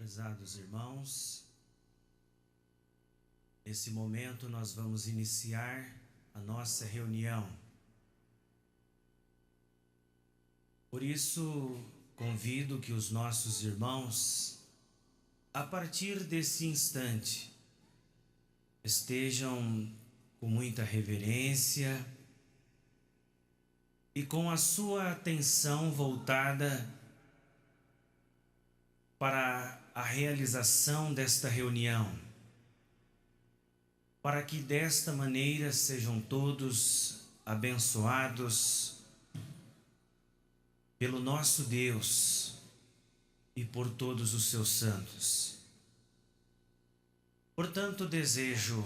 Prezados irmãos, nesse momento nós vamos iniciar a nossa reunião. Por isso, convido que os nossos irmãos, a partir desse instante, estejam com muita reverência e com a sua atenção voltada para a realização desta reunião, para que desta maneira sejam todos abençoados pelo nosso Deus e por todos os seus santos. Portanto, desejo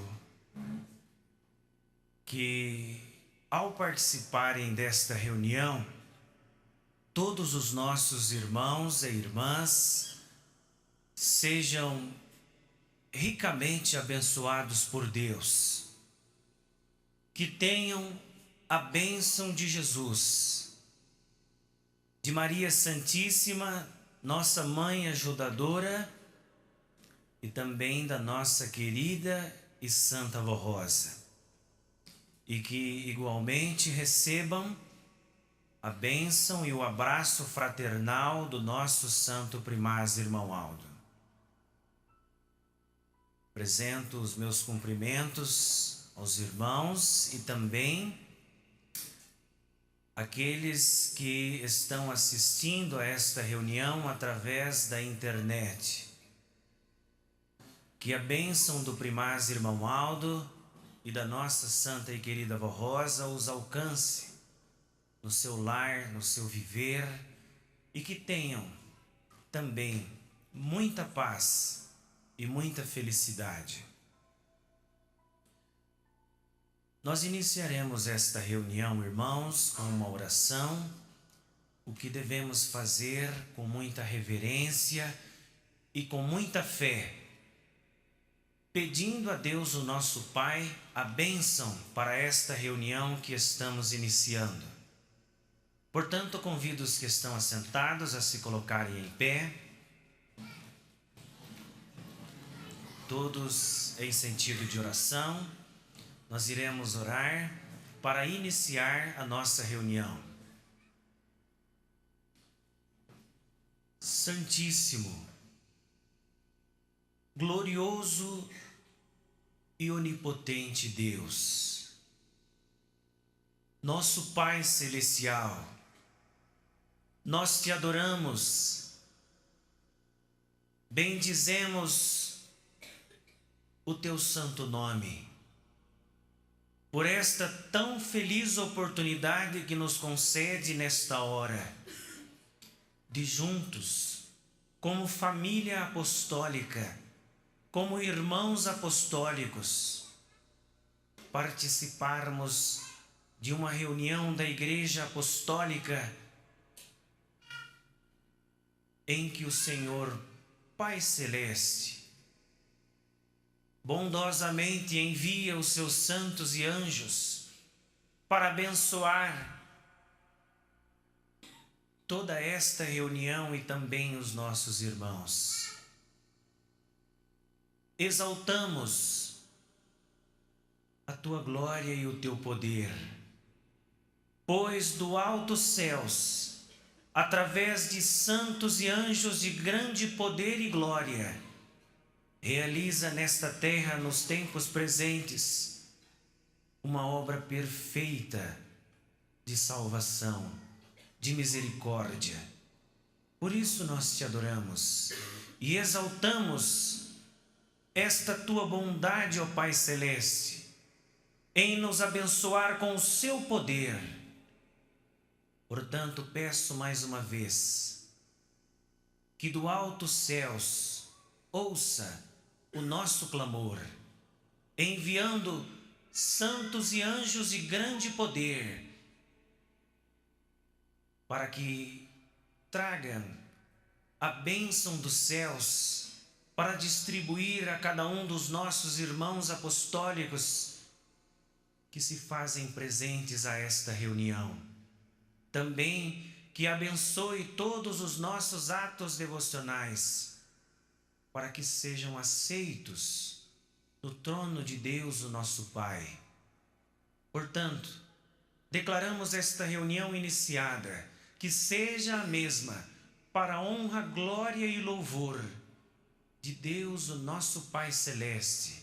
que, ao participarem desta reunião, todos os nossos irmãos e irmãs sejam ricamente abençoados por Deus, que tenham a bênção de Jesus, de Maria Santíssima, nossa Mãe ajudadora, e também da nossa querida e Santa Avó Rosa, e que igualmente recebam a bênção e o abraço fraternal do nosso Santo Primaz Irmão Aldo. Apresento os meus cumprimentos aos irmãos e também aqueles que estão assistindo a esta reunião através da internet. Que a bênção do Primaz Irmão Aldo e da nossa Santa e querida Avó Rosa os alcance no seu lar, no seu viver, e que tenham também muita paz e muita felicidade. Nós iniciaremos esta reunião, irmãos, com uma oração, o que devemos fazer com muita reverência e com muita fé, pedindo a Deus, o nosso Pai, a bênção para esta reunião que estamos iniciando. Portanto, convido os que estão assentados a se colocarem em pé, todos em sentido de oração. Nós iremos orar para iniciar a nossa reunião. Santíssimo, glorioso e onipotente Deus, nosso Pai Celestial, nós te adoramos, bendizemos o teu santo nome, por esta tão feliz oportunidade que nos concede nesta hora, de juntos, como família apostólica, como irmãos apostólicos, participarmos de uma reunião da Igreja Apostólica em que o Senhor, Pai Celeste, bondosamente envia os seus santos e anjos para abençoar toda esta reunião e também os nossos irmãos. Exaltamos a tua glória e o teu poder, pois do alto céus, através de santos e anjos de grande poder e glória, realiza nesta terra, nos tempos presentes, uma obra perfeita de salvação, de misericórdia. Por isso nós te adoramos e exaltamos esta tua bondade, ó Pai Celeste, em nos abençoar com o seu poder. Portanto, peço mais uma vez que do alto céus ouça o nosso clamor, enviando santos e anjos de grande poder, para que tragam a bênção dos céus para distribuir a cada um dos nossos irmãos apostólicos que se fazem presentes a esta reunião. Também que abençoe todos os nossos atos devocionais, para que sejam aceitos no trono de Deus, o nosso Pai. Portanto, declaramos esta reunião iniciada, que seja a mesma para a honra, glória e louvor de Deus, o nosso Pai Celeste,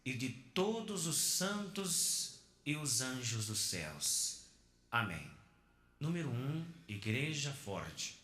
e de todos os santos e os anjos dos céus. Amém. Número 1, Igreja Forte.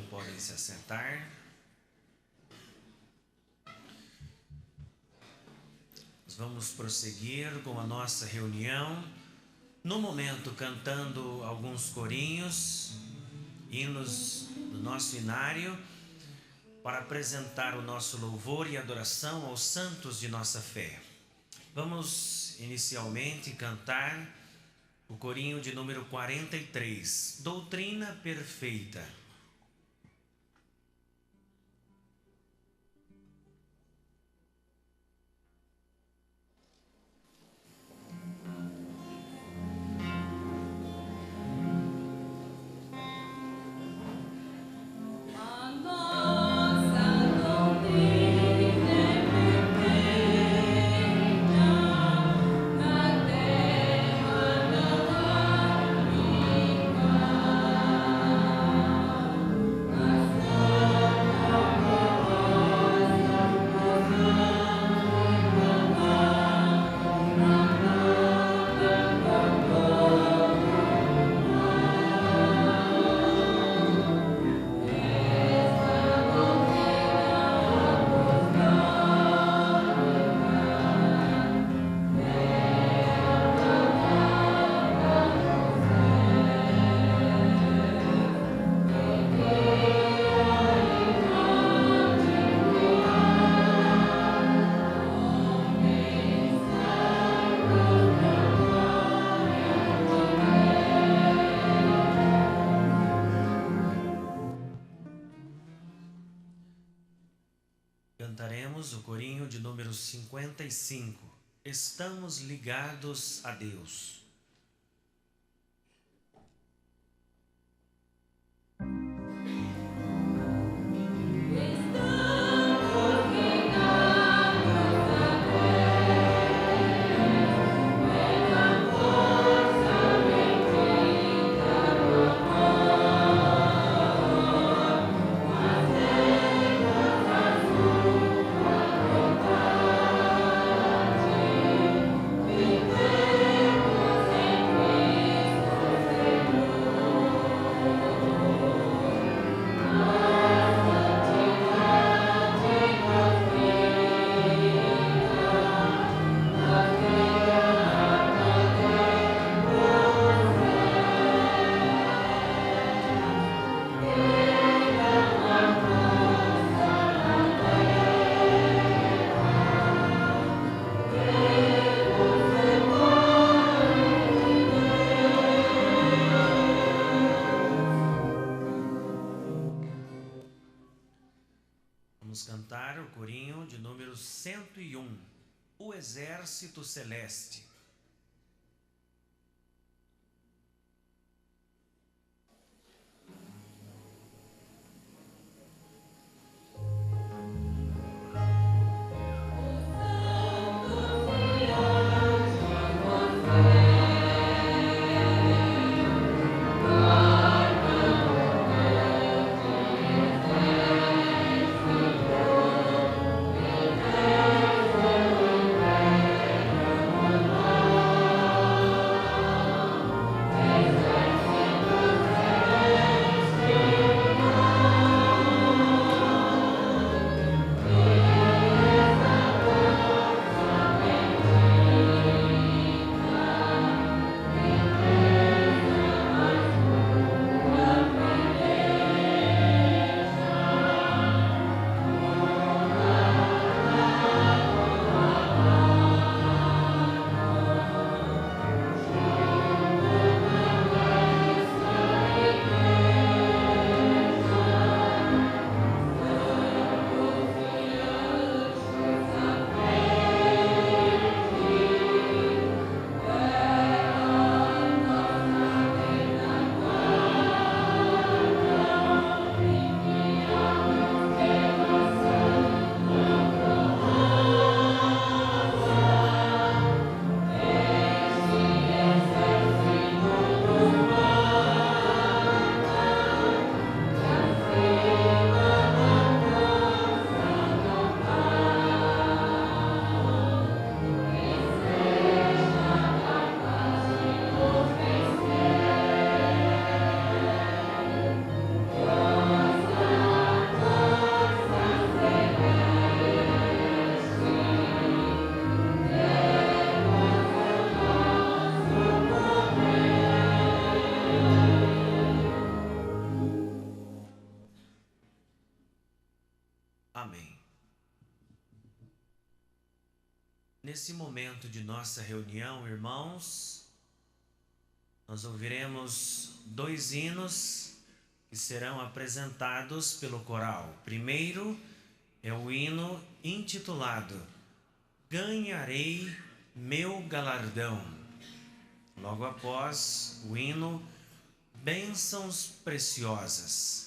Podem se assentar. Nós vamos prosseguir com a nossa reunião, no momento cantando alguns corinhos, hinos do nosso inário, para apresentar o nosso louvor e adoração aos santos de nossa fé. Vamos inicialmente cantar o corinho de número 43, Doutrina Perfeita. Cantaremos o corinho de número 55, Estamos ligados a Deus. Vamos cantar o corinho de número 101, O Exército Celeste. Oh Nesse momento de nossa reunião, irmãos, nós ouviremos 2 hinos que serão apresentados pelo coral. Primeiro é o hino intitulado Ganharei Meu Galardão. Logo após o hino Bênçãos Preciosas.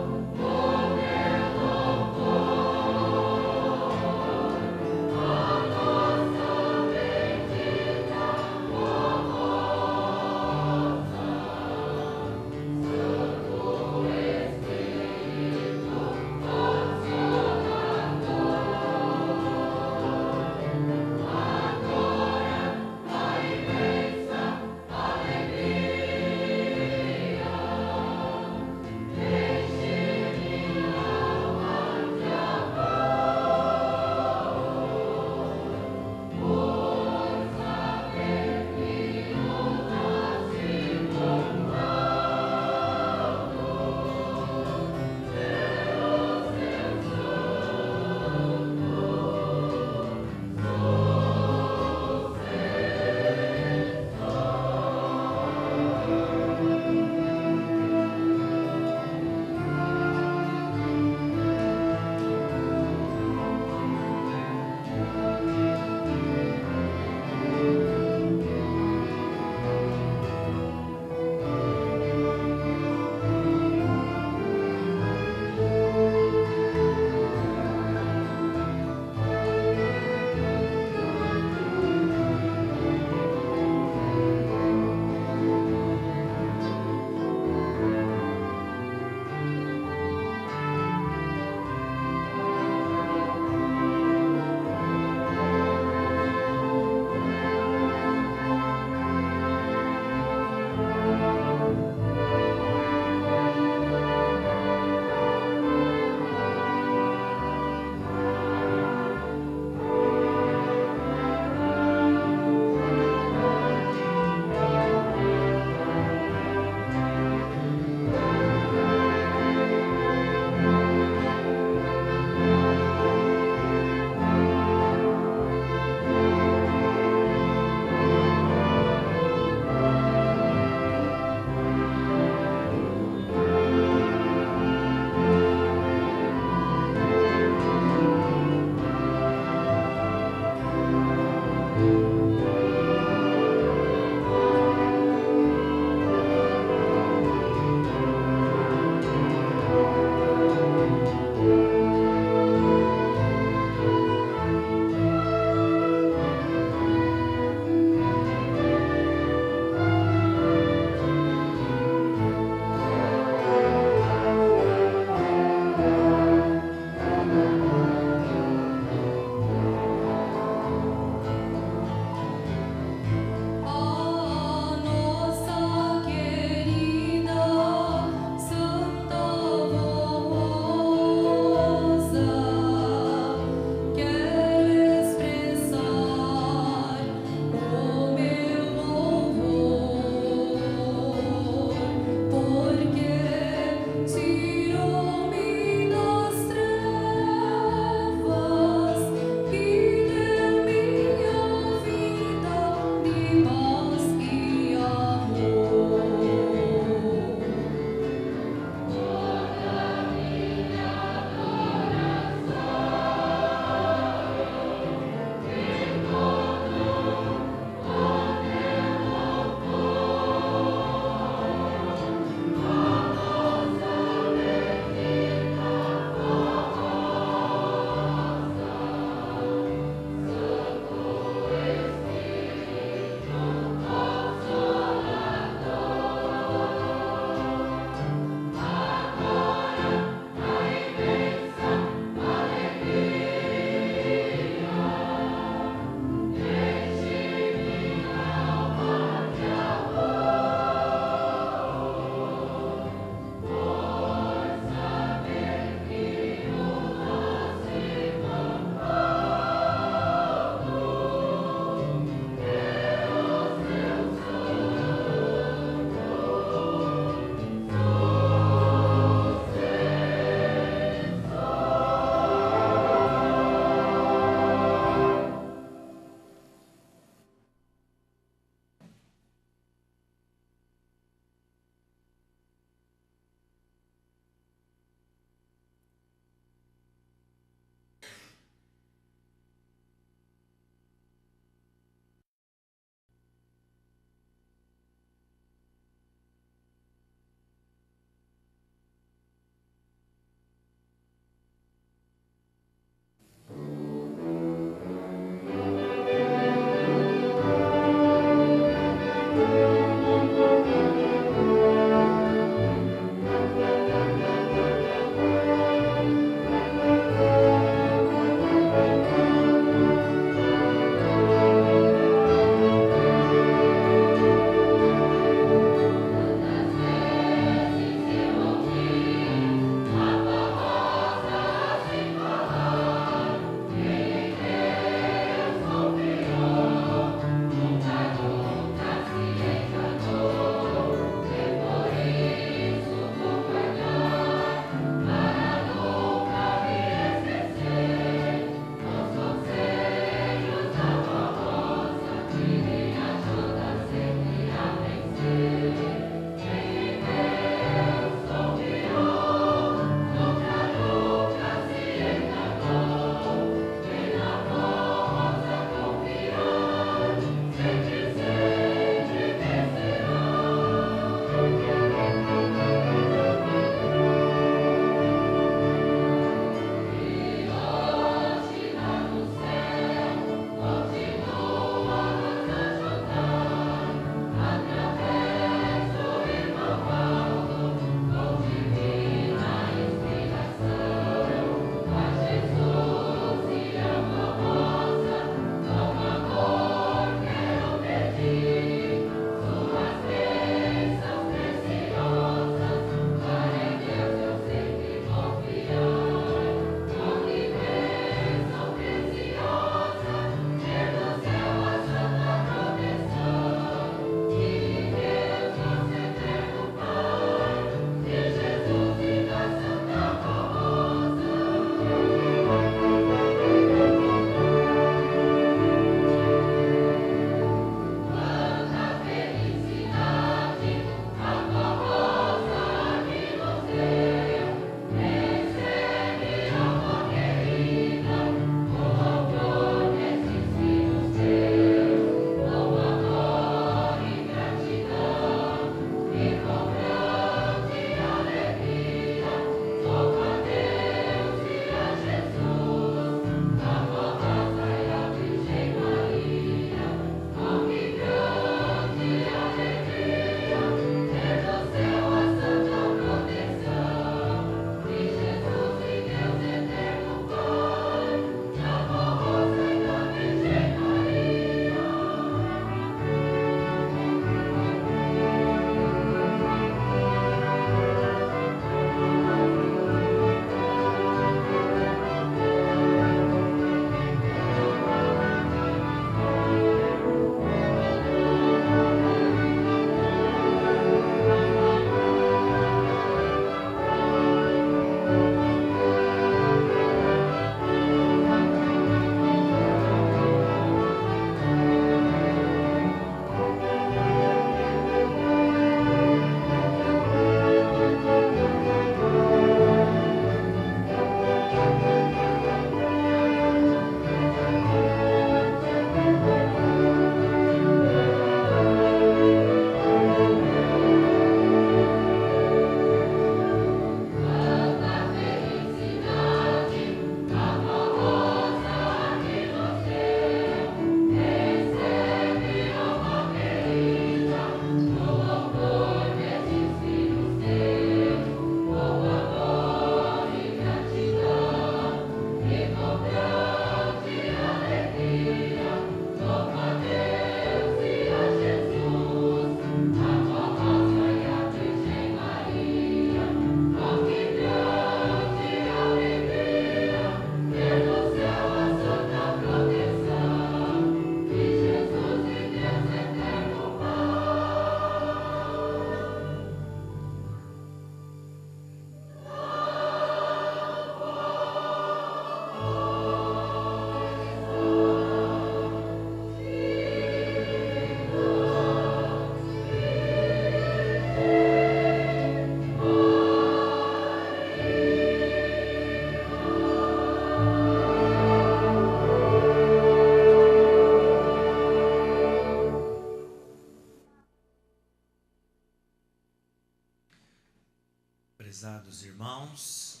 Amados irmãos,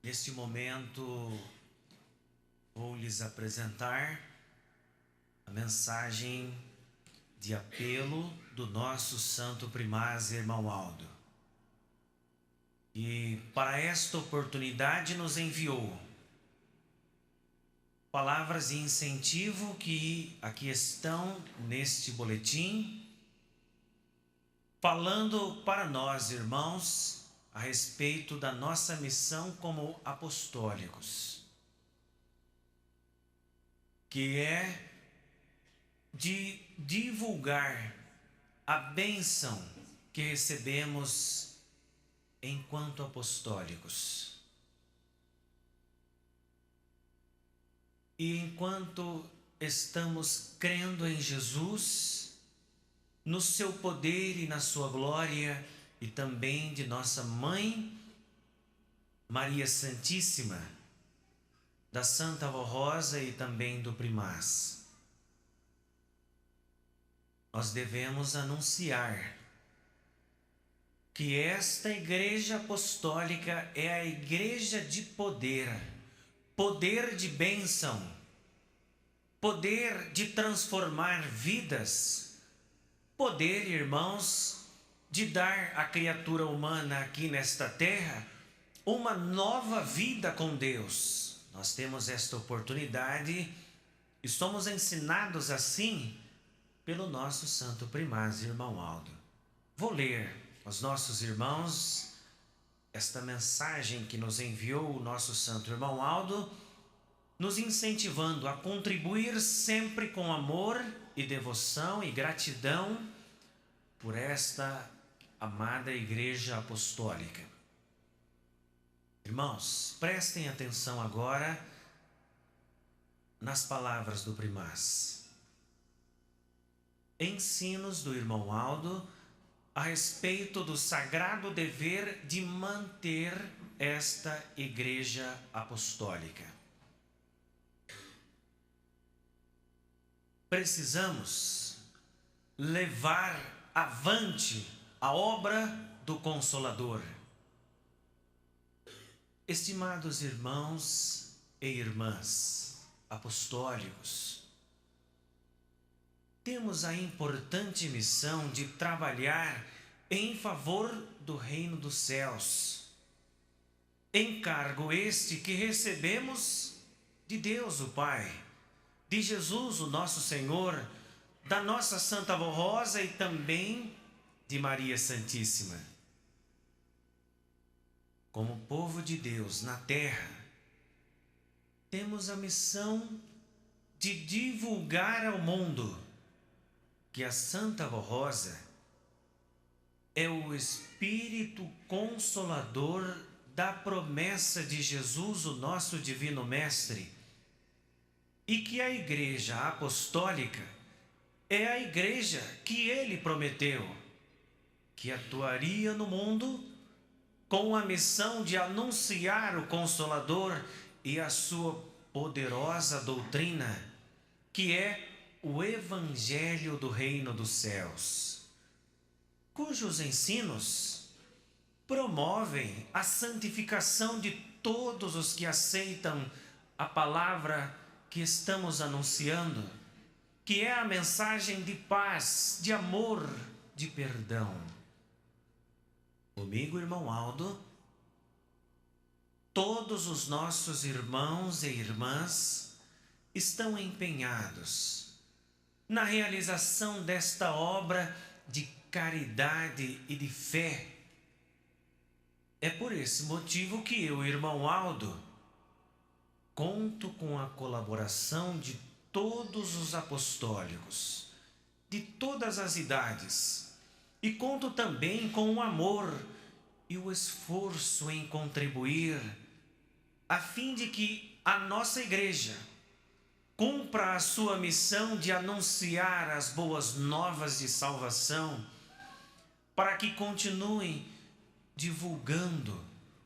neste momento vou lhes apresentar a mensagem de apelo do nosso santo primaz irmão Aldo. E para esta oportunidade nos enviou palavras de incentivo que aqui estão neste boletim, falando para nós, irmãos, a respeito da nossa missão como apostólicos, que é de divulgar a bênção que recebemos enquanto apostólicos. E enquanto estamos crendo em Jesus, no seu poder e na sua glória, e também de nossa Mãe, Maria Santíssima, da Santa Avó Rosa e também do Primaz, nós devemos anunciar que esta igreja apostólica é a igreja de poder, poder de bênção, poder de transformar vidas, poder, irmãos, de dar à criatura humana aqui nesta terra uma nova vida com Deus. Nós temos esta oportunidade e somos ensinados assim pelo nosso santo primaz, irmão Aldo. Vou ler aos nossos irmãos esta mensagem que nos enviou o nosso santo irmão Aldo, nos incentivando a contribuir sempre com amor e devoção e gratidão por esta amada igreja apostólica. Irmãos, prestem atenção agora nas palavras do primaz. Ensinos do irmão Aldo a respeito do sagrado dever de manter esta igreja apostólica. Precisamos levar avante a obra do Consolador. Estimados irmãos e irmãs apostólicos, temos a importante missão de trabalhar em favor do reino dos céus. Encargo este que recebemos de Deus o Pai, de Jesus o nosso Senhor, da nossa Santa Avó Rosa e também de Maria Santíssima. Como povo de Deus na terra, temos a missão de divulgar ao mundo que a Santa Avó Rosa é o Espírito Consolador da promessa de Jesus, o nosso Divino Mestre, e que a Igreja Apostólica é a igreja que ele prometeu, que atuaria no mundo com a missão de anunciar o Consolador e a sua poderosa doutrina, que é o Evangelho do Reino dos Céus, cujos ensinos promovem a santificação de todos os que aceitam a palavra que estamos anunciando, que é a mensagem de paz, de amor, de perdão. Comigo, irmão Aldo, todos os nossos irmãos e irmãs estão empenhados na realização desta obra de caridade e de fé. É por esse motivo que eu, irmão Aldo, conto com a colaboração de todos os apostólicos, de todas as idades, e conto também com o amor e o esforço em contribuir, a fim de que a nossa igreja cumpra a sua missão de anunciar as boas novas de salvação, para que continuem divulgando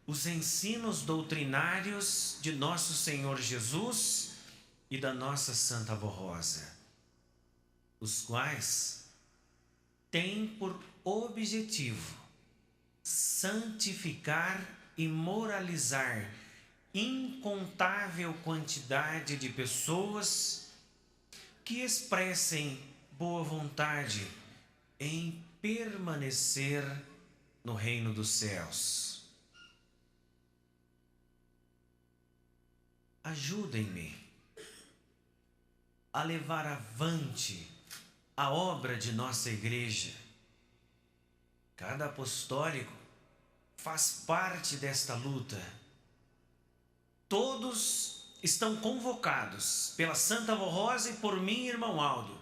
os ensinos doutrinários de nosso Senhor Jesus e da nossa Santa Avó Rosa, os quais têm por objetivo santificar e moralizar incontável quantidade de pessoas que expressem boa vontade em permanecer no reino dos céus. Ajudem-me a levar avante a obra de nossa igreja. Cada apostólico faz parte desta luta. Todos estão convocados pela Santa Avó Rosa e por mim, irmão Aldo,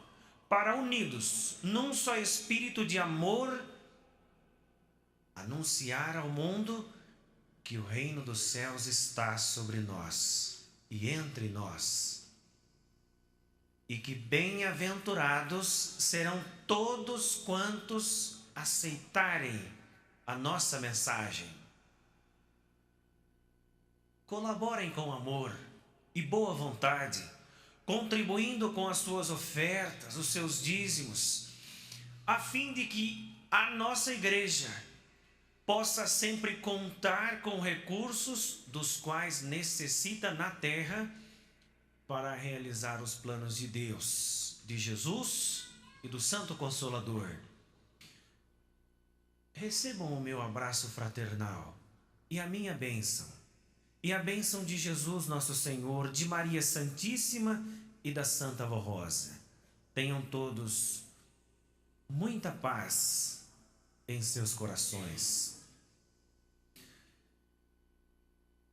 para, unidos num só espírito de amor, anunciar ao mundo que o reino dos céus está sobre nós e entre nós, e que bem-aventurados serão todos quantos aceitarem a nossa mensagem. Colaborem com amor e boa vontade, contribuindo com as suas ofertas, os seus dízimos, a fim de que a nossa igreja possa sempre contar com recursos dos quais necessita na terra para realizar os planos de Deus, de Jesus e do Santo Consolador. Recebam o meu abraço fraternal e a minha bênção, e a bênção de Jesus nosso Senhor, de Maria Santíssima e da Santa Avó Rosa. Tenham todos muita paz em seus corações.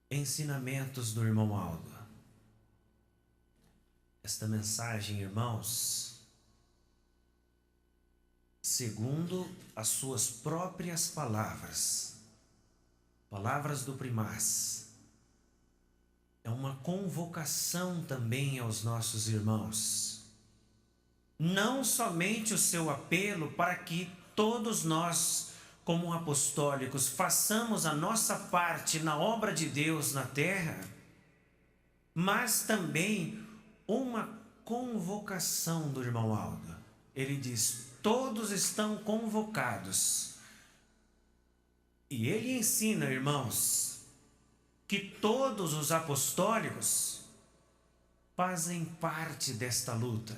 Ensinamentos do irmão Aldo. Esta mensagem, irmãos, segundo as suas próprias palavras, palavras do primaz, é uma convocação também aos nossos irmãos. Não somente o seu apelo para que todos nós, como apostólicos, façamos a nossa parte na obra de Deus na terra, mas também uma convocação do irmão Aldo. Ele diz: todos estão convocados. E ele ensina, irmãos, que todos os apostólicos fazem parte desta luta.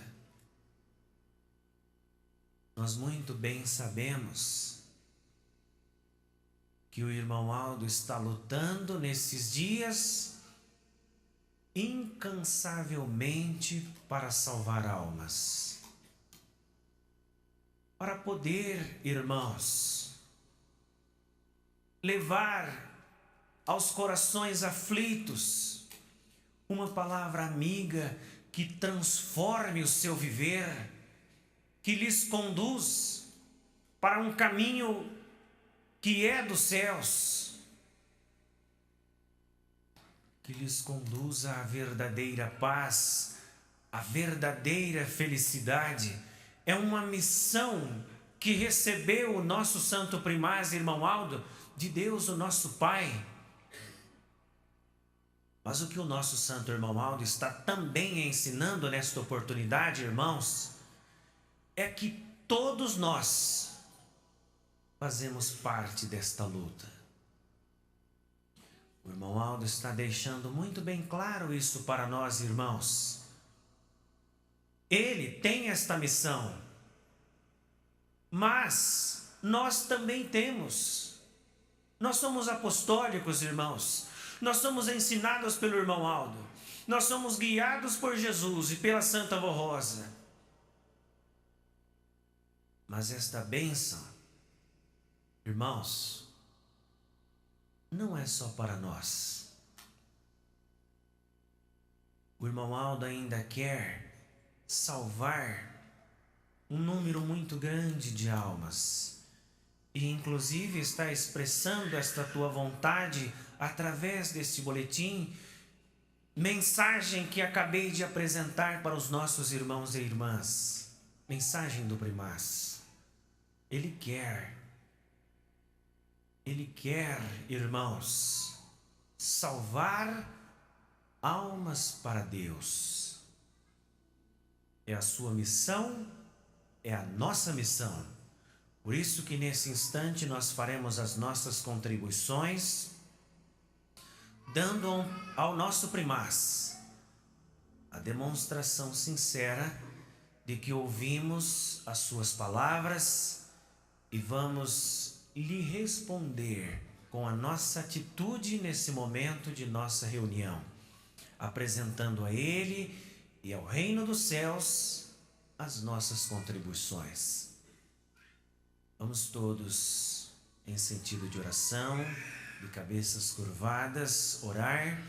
Nós muito bem sabemos que o irmão Aldo está lutando nesses dias incansavelmente para salvar almas. Para poder, irmãos, levar aos corações aflitos uma palavra amiga que transforme o seu viver, que lhes conduz para um caminho que é dos céus, que lhes conduza à verdadeira paz, à verdadeira felicidade. É uma missão que recebeu o nosso santo primaz, irmão Aldo, de Deus, o nosso Pai. Mas o que o nosso santo irmão Aldo está também ensinando nesta oportunidade, irmãos, é que todos nós fazemos parte desta luta. O irmão Aldo está deixando muito bem claro isso para nós, irmãos. Ele tem esta missão, mas nós também temos. Nós somos apostólicos, irmãos. Nós somos ensinados pelo irmão Aldo. Nós somos guiados por Jesus e pela Santa Avó Rosa. Mas esta bênção, irmãos, não é só para nós. O irmão Aldo ainda quer salvar um número muito grande de almas. E inclusive está expressando esta tua vontade através deste boletim, mensagem que acabei de apresentar para os nossos irmãos e irmãs. Mensagem do primaz. Ele quer, irmãos, salvar almas para Deus. É a sua missão, é a nossa missão. Por isso que nesse instante nós faremos as nossas contribuições, dando ao nosso primaz a demonstração sincera de que ouvimos as suas palavras e vamos lhe responder com a nossa atitude nesse momento de nossa reunião, apresentando a Ele e ao reino dos céus as nossas contribuições. Vamos todos, em sentido de oração, de cabeças curvadas, orar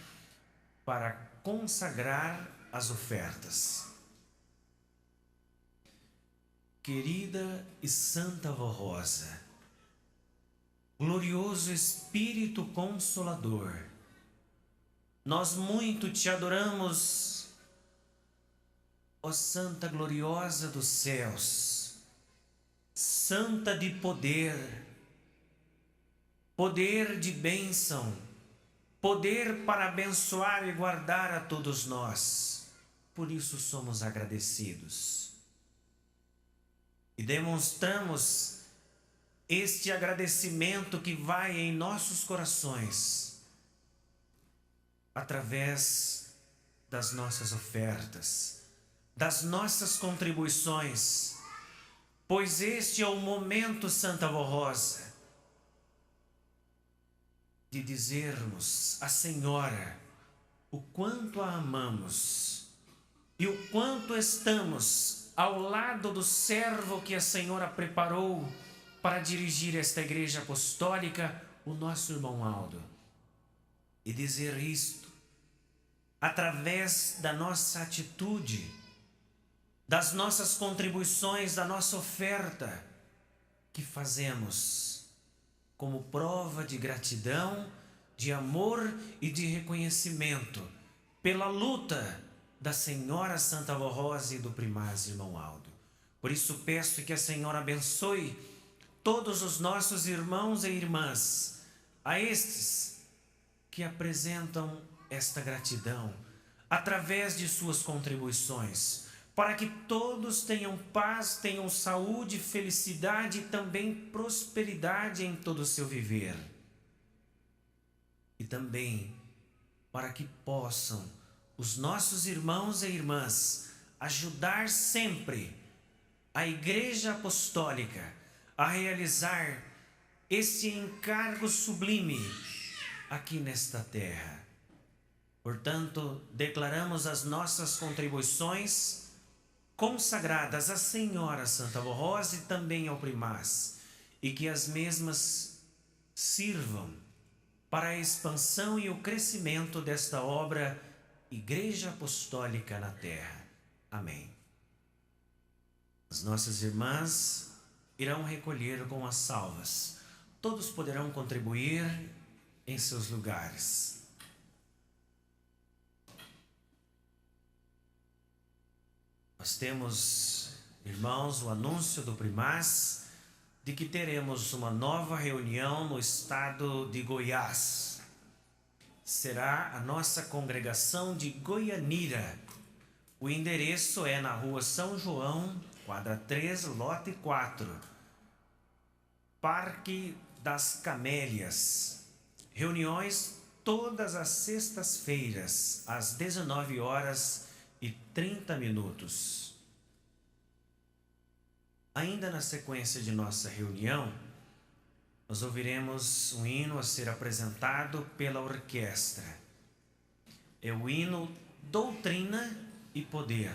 para consagrar as ofertas. Querida e Santa Vó Rosa, glorioso Espírito Consolador, nós muito te adoramos, ó Santa gloriosa dos céus, Santa de poder, poder de bênção, poder para abençoar e guardar a todos nós. Por isso somos agradecidos. E demonstramos este agradecimento que vai em nossos corações, através das nossas ofertas, das nossas contribuições, pois este é o momento, Santa Vó Rosa, de dizermos à Senhora o quanto a amamos e o quanto estamos ao lado do servo que a Senhora preparou para dirigir esta igreja apostólica, o nosso irmão Aldo. E dizer isto através da nossa atitude, das nossas contribuições, da nossa oferta que fazemos como prova de gratidão, de amor e de reconhecimento pela luta da Senhora Santa Vó Rosa e do primaz irmão Aldo. Por isso peço que a Senhora abençoe todos os nossos irmãos e irmãs, a estes que apresentam esta gratidão através de suas contribuições, para que todos tenham paz, tenham saúde, felicidade e também prosperidade em todo o seu viver. E também para que possam os nossos irmãos e irmãs ajudar sempre a Igreja Apostólica a realizar este encargo sublime aqui nesta terra. Portanto, declaramos as nossas contribuições consagradas à Senhora Santa Vó Rosa e também ao primaz, e que as mesmas sirvam para a expansão e o crescimento desta obra Igreja Apostólica na Terra. Amém. As nossas irmãs irão recolher com as salvas. Todos poderão contribuir em seus lugares. Nós temos, irmãos, o anúncio do primaz de que teremos uma nova reunião no estado de Goiás. Será a nossa congregação de Goianira. O endereço é na rua São João, quadra 3, lote 4, Parque das Camélias. Reuniões todas as sextas-feiras, às 19h30. Ainda na sequência de nossa reunião, nós ouviremos um hino a ser apresentado pela orquestra. É o hino Doutrina e Poder.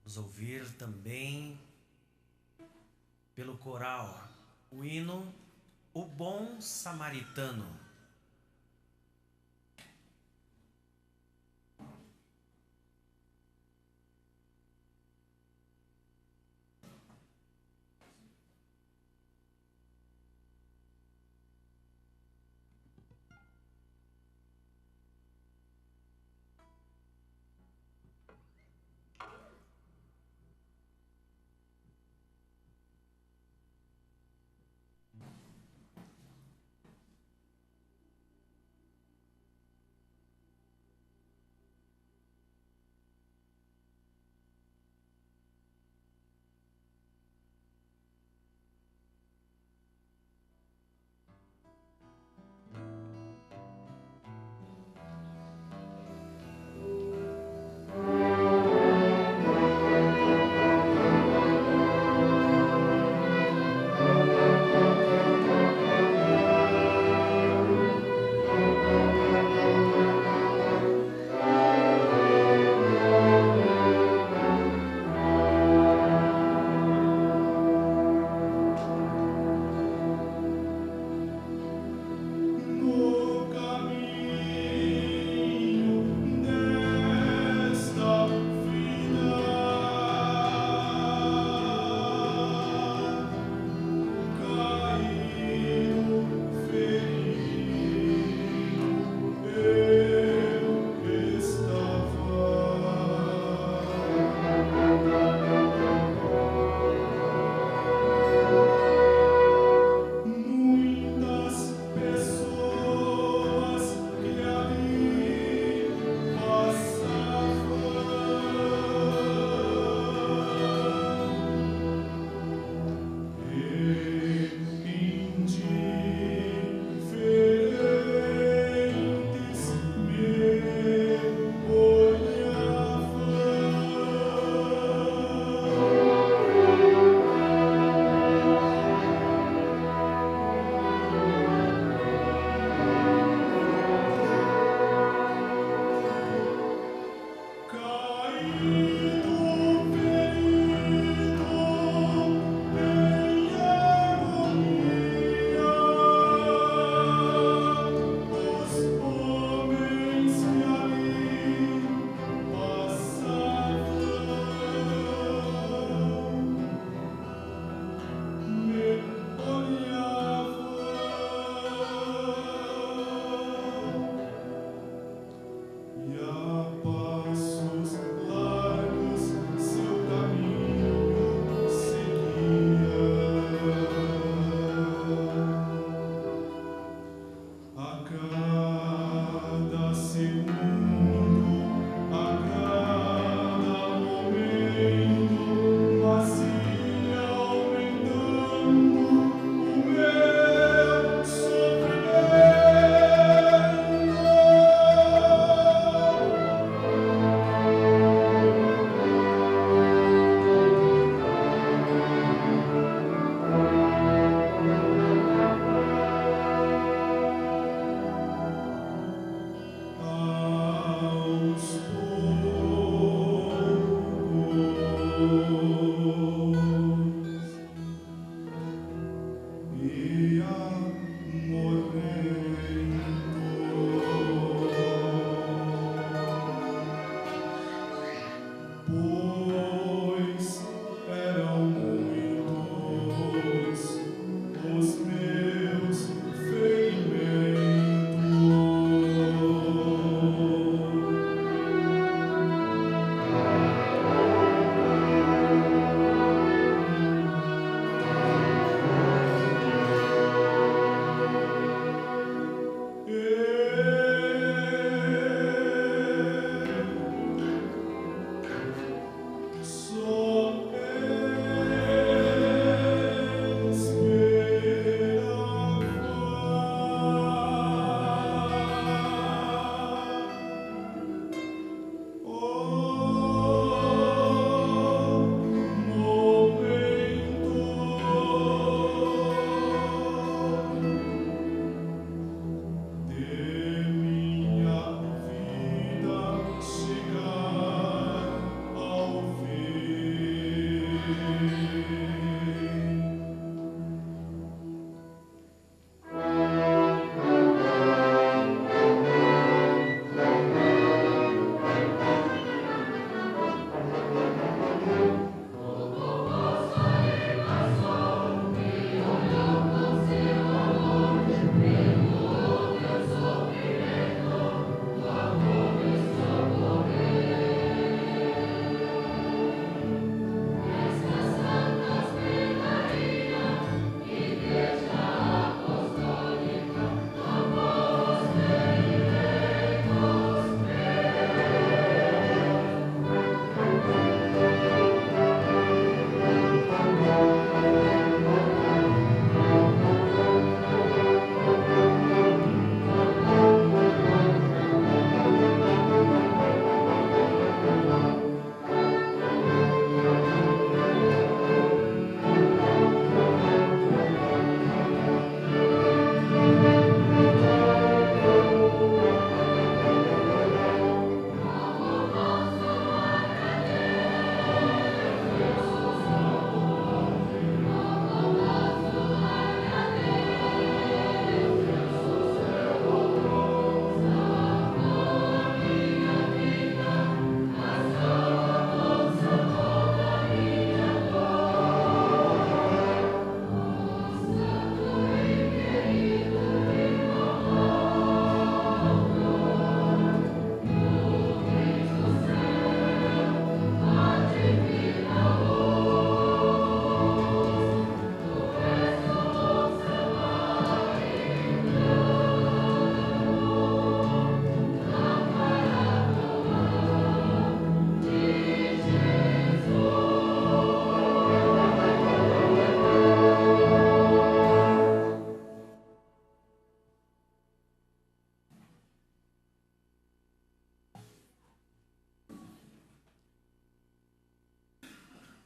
Vamos ouvir também pelo coral o hino O Bom Samaritano.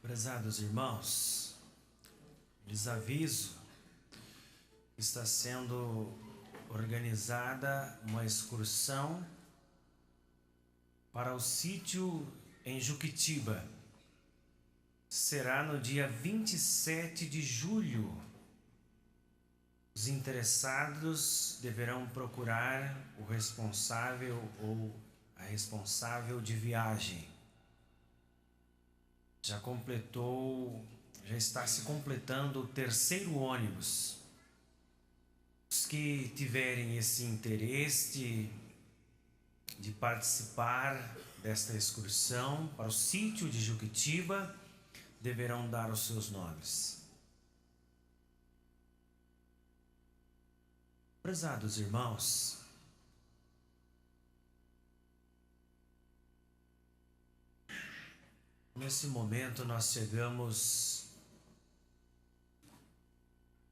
Prezados irmãos, lhes aviso que está sendo organizada uma excursão para o sítio em Juquitiba. Será no dia 27 de julho. Os interessados deverão procurar o responsável ou a responsável de viagem. Já está se completando o 3º ônibus. Os que tiverem esse interesse de participar desta excursão para o sítio de Juquitiba deverão dar os seus nomes. Prezados irmãos, nesse momento nós chegamos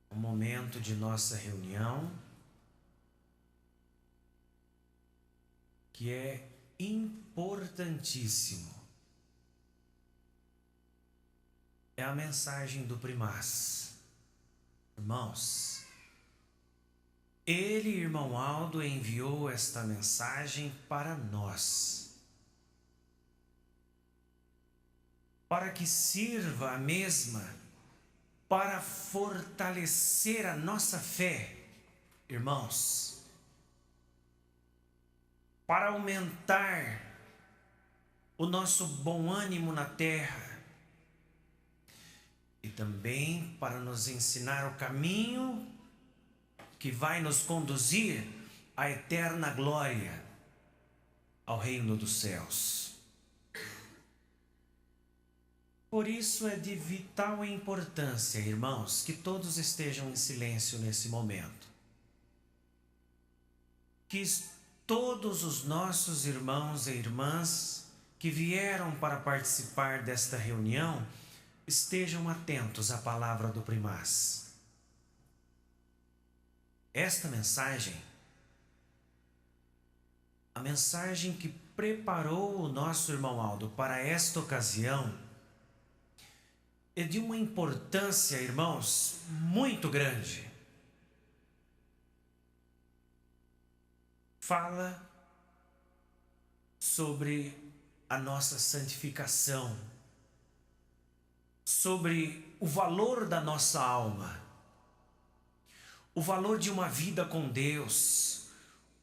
ao momento de nossa reunião, que é importantíssimo. É a mensagem do primaz. Irmãos, irmão Aldo, enviou esta mensagem para nós, para que sirva a mesma para fortalecer a nossa fé, irmãos, para aumentar o nosso bom ânimo na terra e também para nos ensinar o caminho que vai nos conduzir à eterna glória, ao reino dos céus. Por isso é de vital importância, irmãos, que todos estejam em silêncio nesse momento. Que todos os nossos irmãos e irmãs que vieram para participar desta reunião estejam atentos à palavra do primaz. Esta mensagem, a mensagem que preparou o nosso irmão Aldo para esta ocasião, é de uma importância, irmãos, muito grande. Fala sobre a nossa santificação, sobre o valor da nossa alma, o valor de uma vida com Deus,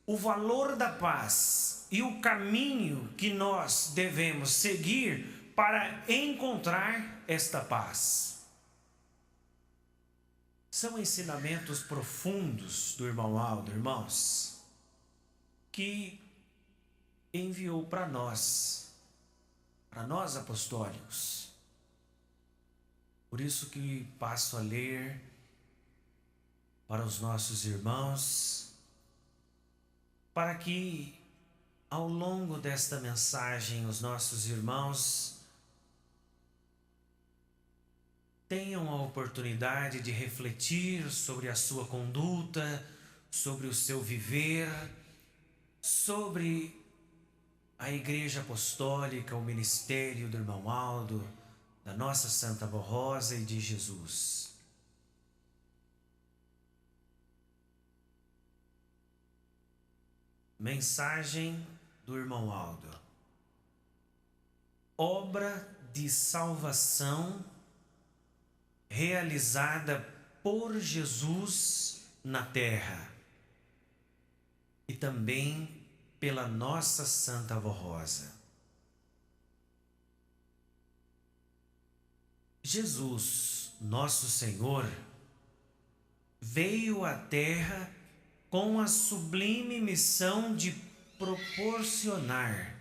o valor da paz e o caminho que nós devemos seguir para encontrar esta paz. São ensinamentos profundos do irmão Aldo, irmãos, que enviou para nós apostólicos. Por isso que passo a ler para os nossos irmãos, para que ao longo desta mensagem os nossos irmãos tenham a oportunidade de refletir sobre a sua conduta, sobre o seu viver, sobre a Igreja Apostólica, o ministério do irmão Aldo, da nossa Santa Avó Rosa e de Jesus. Mensagem do irmão Aldo. Obra de salvação realizada por Jesus na terra e também pela nossa Santa Avó Rosa. Jesus, nosso Senhor, veio à terra com a sublime missão de proporcionar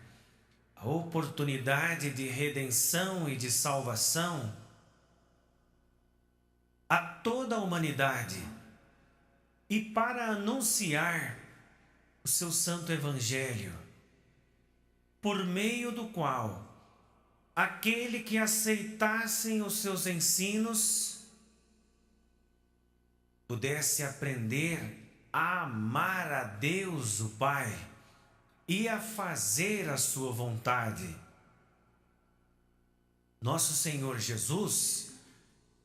a oportunidade de redenção e de salvação a toda a humanidade e para anunciar o seu santo evangelho, por meio do qual aquele que aceitassem os seus ensinos pudesse aprender a amar a Deus o Pai e a fazer a sua vontade. Nosso Senhor Jesus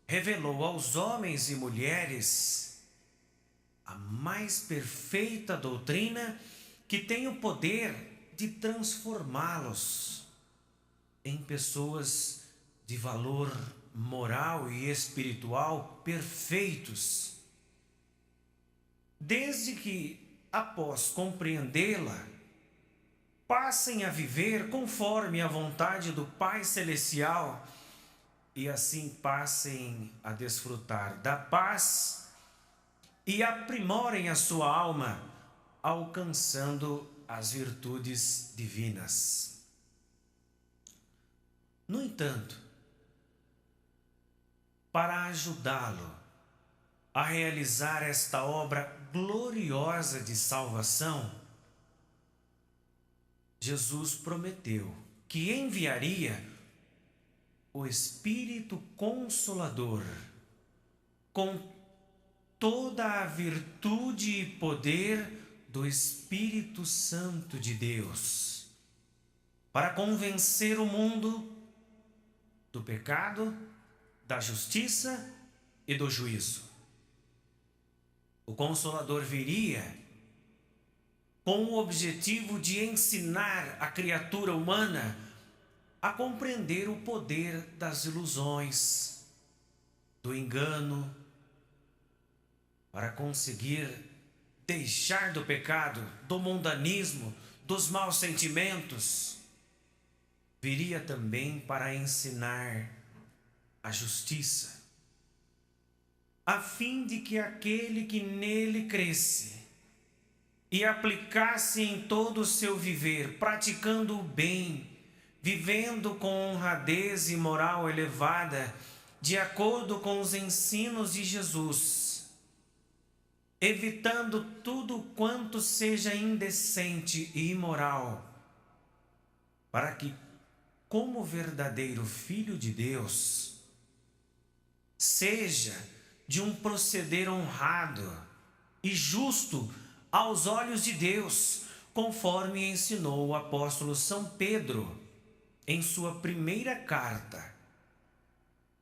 revelou aos homens e mulheres a mais perfeita doutrina que tem o poder de transformá-los em pessoas de valor moral e espiritual perfeitos. Desde que, após compreendê-la, passem a viver conforme a vontade do Pai Celestial e assim passem a desfrutar da paz e aprimorem a sua alma, alcançando as virtudes divinas. No entanto, para ajudá-lo a realizar esta obra gloriosa de salvação, Jesus prometeu que enviaria o Espírito Consolador com toda a virtude e poder do Espírito Santo de Deus, para convencer o mundo do pecado, da justiça e do juízo. O Consolador viria com o objetivo de ensinar a criatura humana a compreender o poder das ilusões, do engano, para conseguir deixar do pecado, do mundanismo, dos maus sentimentos. Viria também para ensinar a justiça, a fim de que aquele que nele cresce e aplicasse em todo o seu viver, praticando o bem, vivendo com honradez e moral elevada, de acordo com os ensinos de Jesus, evitando tudo quanto seja indecente e imoral, para que, como verdadeiro Filho de Deus, seja de um proceder honrado e justo aos olhos de Deus, conforme ensinou o apóstolo São Pedro em sua primeira carta,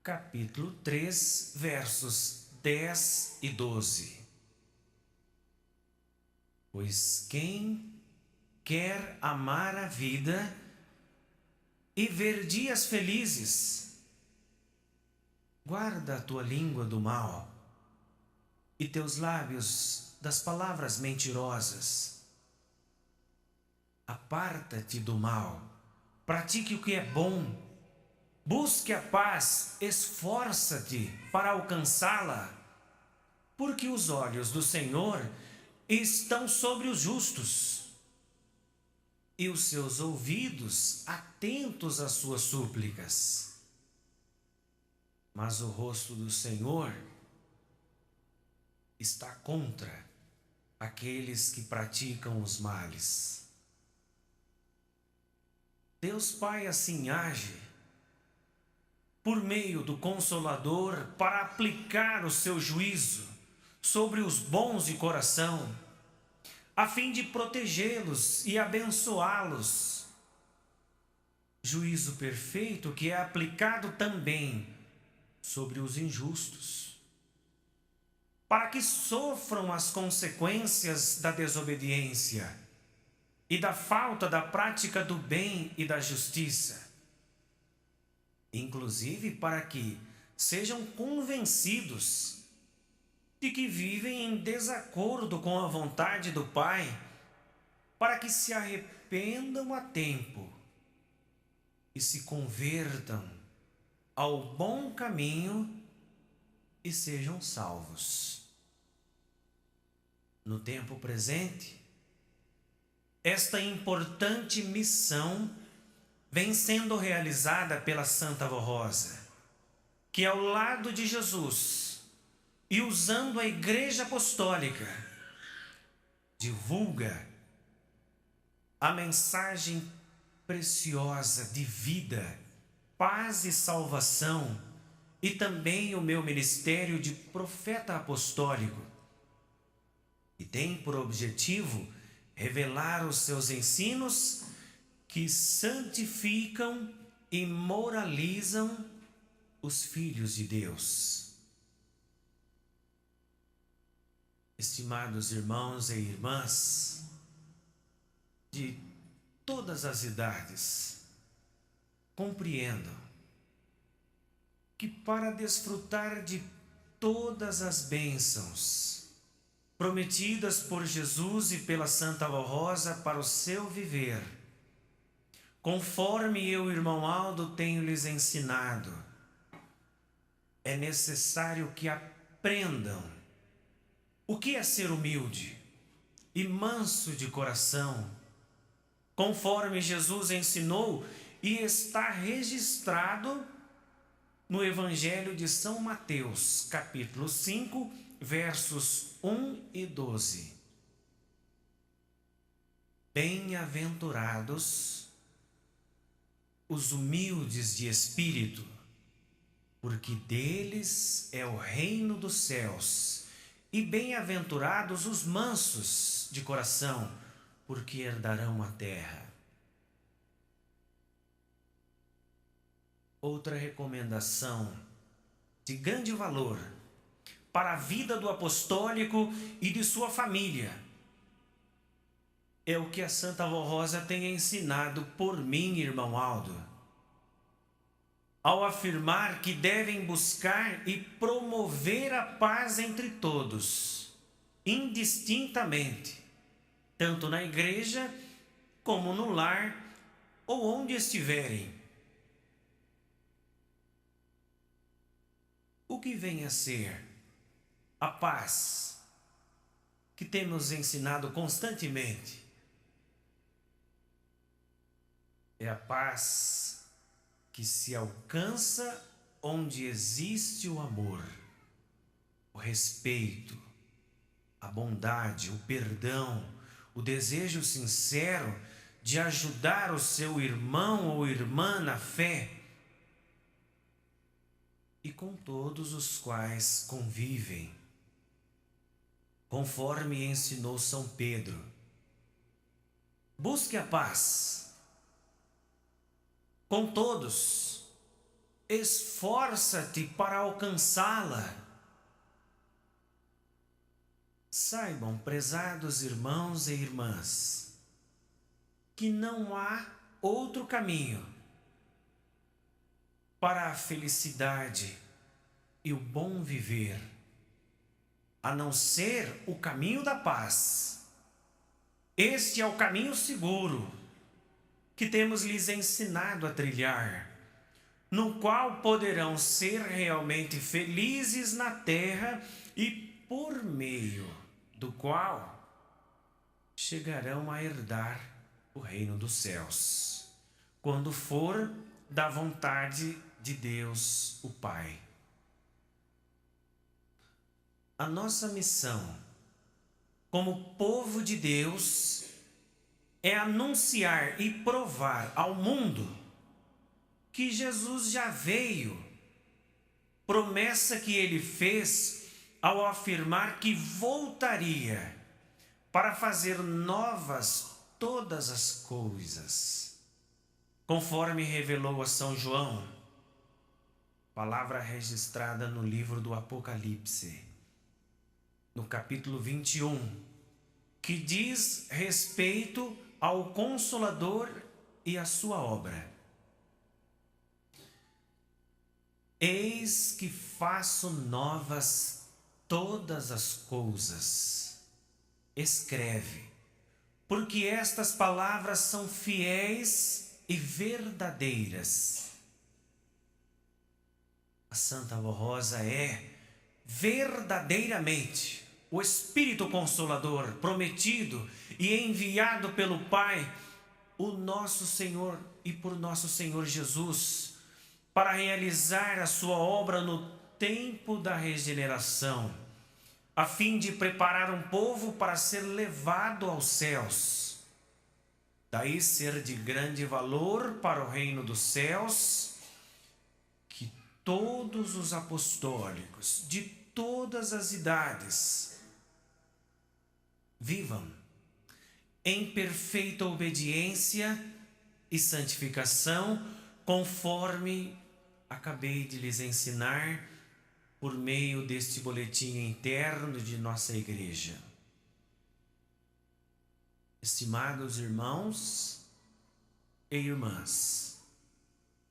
capítulo 3, versos 10 e 12. Pois quem quer amar a vida e ver dias felizes, guarda a tua língua do mal e teus lábios das palavras mentirosas. Aparta-te do mal, pratique o que é bom, busque a paz, esforça-te para alcançá-la, porque os olhos do Senhor estão sobre os justos e os seus ouvidos atentos às suas súplicas. Mas o rosto do Senhor está contra aqueles que praticam os males. Deus Pai assim age por meio do Consolador para aplicar o seu juízo sobre os bons de coração, a fim de protegê-los e abençoá-los. Juízo perfeito que é aplicado também sobre os injustos, para que sofram as consequências da desobediência e da falta da prática do bem e da justiça, inclusive para que sejam convencidos de que vivem em desacordo com a vontade do Pai, para que se arrependam a tempo e se convertam ao bom caminho e sejam salvos. No tempo presente, esta importante missão vem sendo realizada pela Santa Vó Rosa, que ao lado de Jesus e usando a Igreja Apostólica, divulga a mensagem preciosa de vida, paz e salvação, e também o meu ministério de profeta apostólico, e tem por objetivo revelar os seus ensinos que santificam e moralizam os filhos de Deus. Estimados irmãos e irmãs de todas as idades, compreendam que para desfrutar de todas as bênçãos prometidas por Jesus e pela Santa Rosa para o seu viver, conforme eu, irmão Aldo, tenho lhes ensinado, é necessário que aprendam o que é ser humilde e manso de coração, conforme Jesus ensinou e está registrado no Evangelho de São Mateus, capítulo 5, versos 1 e 12. Bem-aventurados os humildes de espírito, porque deles é o reino dos céus. E bem-aventurados os mansos de coração, porque herdarão a terra. Outra recomendação de grande valor para a vida do apostólico e de sua família é o que a Santa Rosa tem ensinado por mim, irmão Aldo, ao afirmar que devem buscar e promover a paz entre todos, indistintamente, tanto na igreja como no lar ou onde estiverem. O que vem a ser a paz que temos ensinado constantemente? É a paz que se alcança onde existe o amor, o respeito, a bondade, o perdão, o desejo sincero de ajudar o seu irmão ou irmã na fé e com todos os quais convivem, conforme ensinou São Pedro. Busque a paz com todos, esforça-te para alcançá-la. Saibam, prezados irmãos e irmãs, que não há outro caminho para a felicidade e o bom viver, a não ser o caminho da paz. Este é o caminho seguro que temos lhes ensinado a trilhar, no qual poderão ser realmente felizes na terra e por meio do qual chegarão a herdar o reino dos céus, quando for da vontade de Deus, o Pai. A nossa missão, como povo de Deus, é anunciar e provar ao mundo que Jesus já veio, promessa que ele fez ao afirmar que voltaria para fazer novas todas as coisas, conforme revelou a São João, palavra registrada no livro do Apocalipse, no capítulo 21, que diz respeito ao Consolador e à sua obra. Eis que faço novas todas as coisas. Escreve, porque estas palavras são fiéis e verdadeiras. A Santa Rosa é verdadeiramente o Espírito Consolador prometido e enviado pelo Pai, o nosso Senhor e por nosso Senhor Jesus, para realizar a sua obra no tempo da regeneração, a fim de preparar um povo para ser levado aos céus. Daí ser de grande valor para o reino dos céus que todos os apostólicos de todas as idades vivam em perfeita obediência e santificação conforme acabei de lhes ensinar por meio deste boletim interno de nossa igreja. Estimados irmãos e irmãs,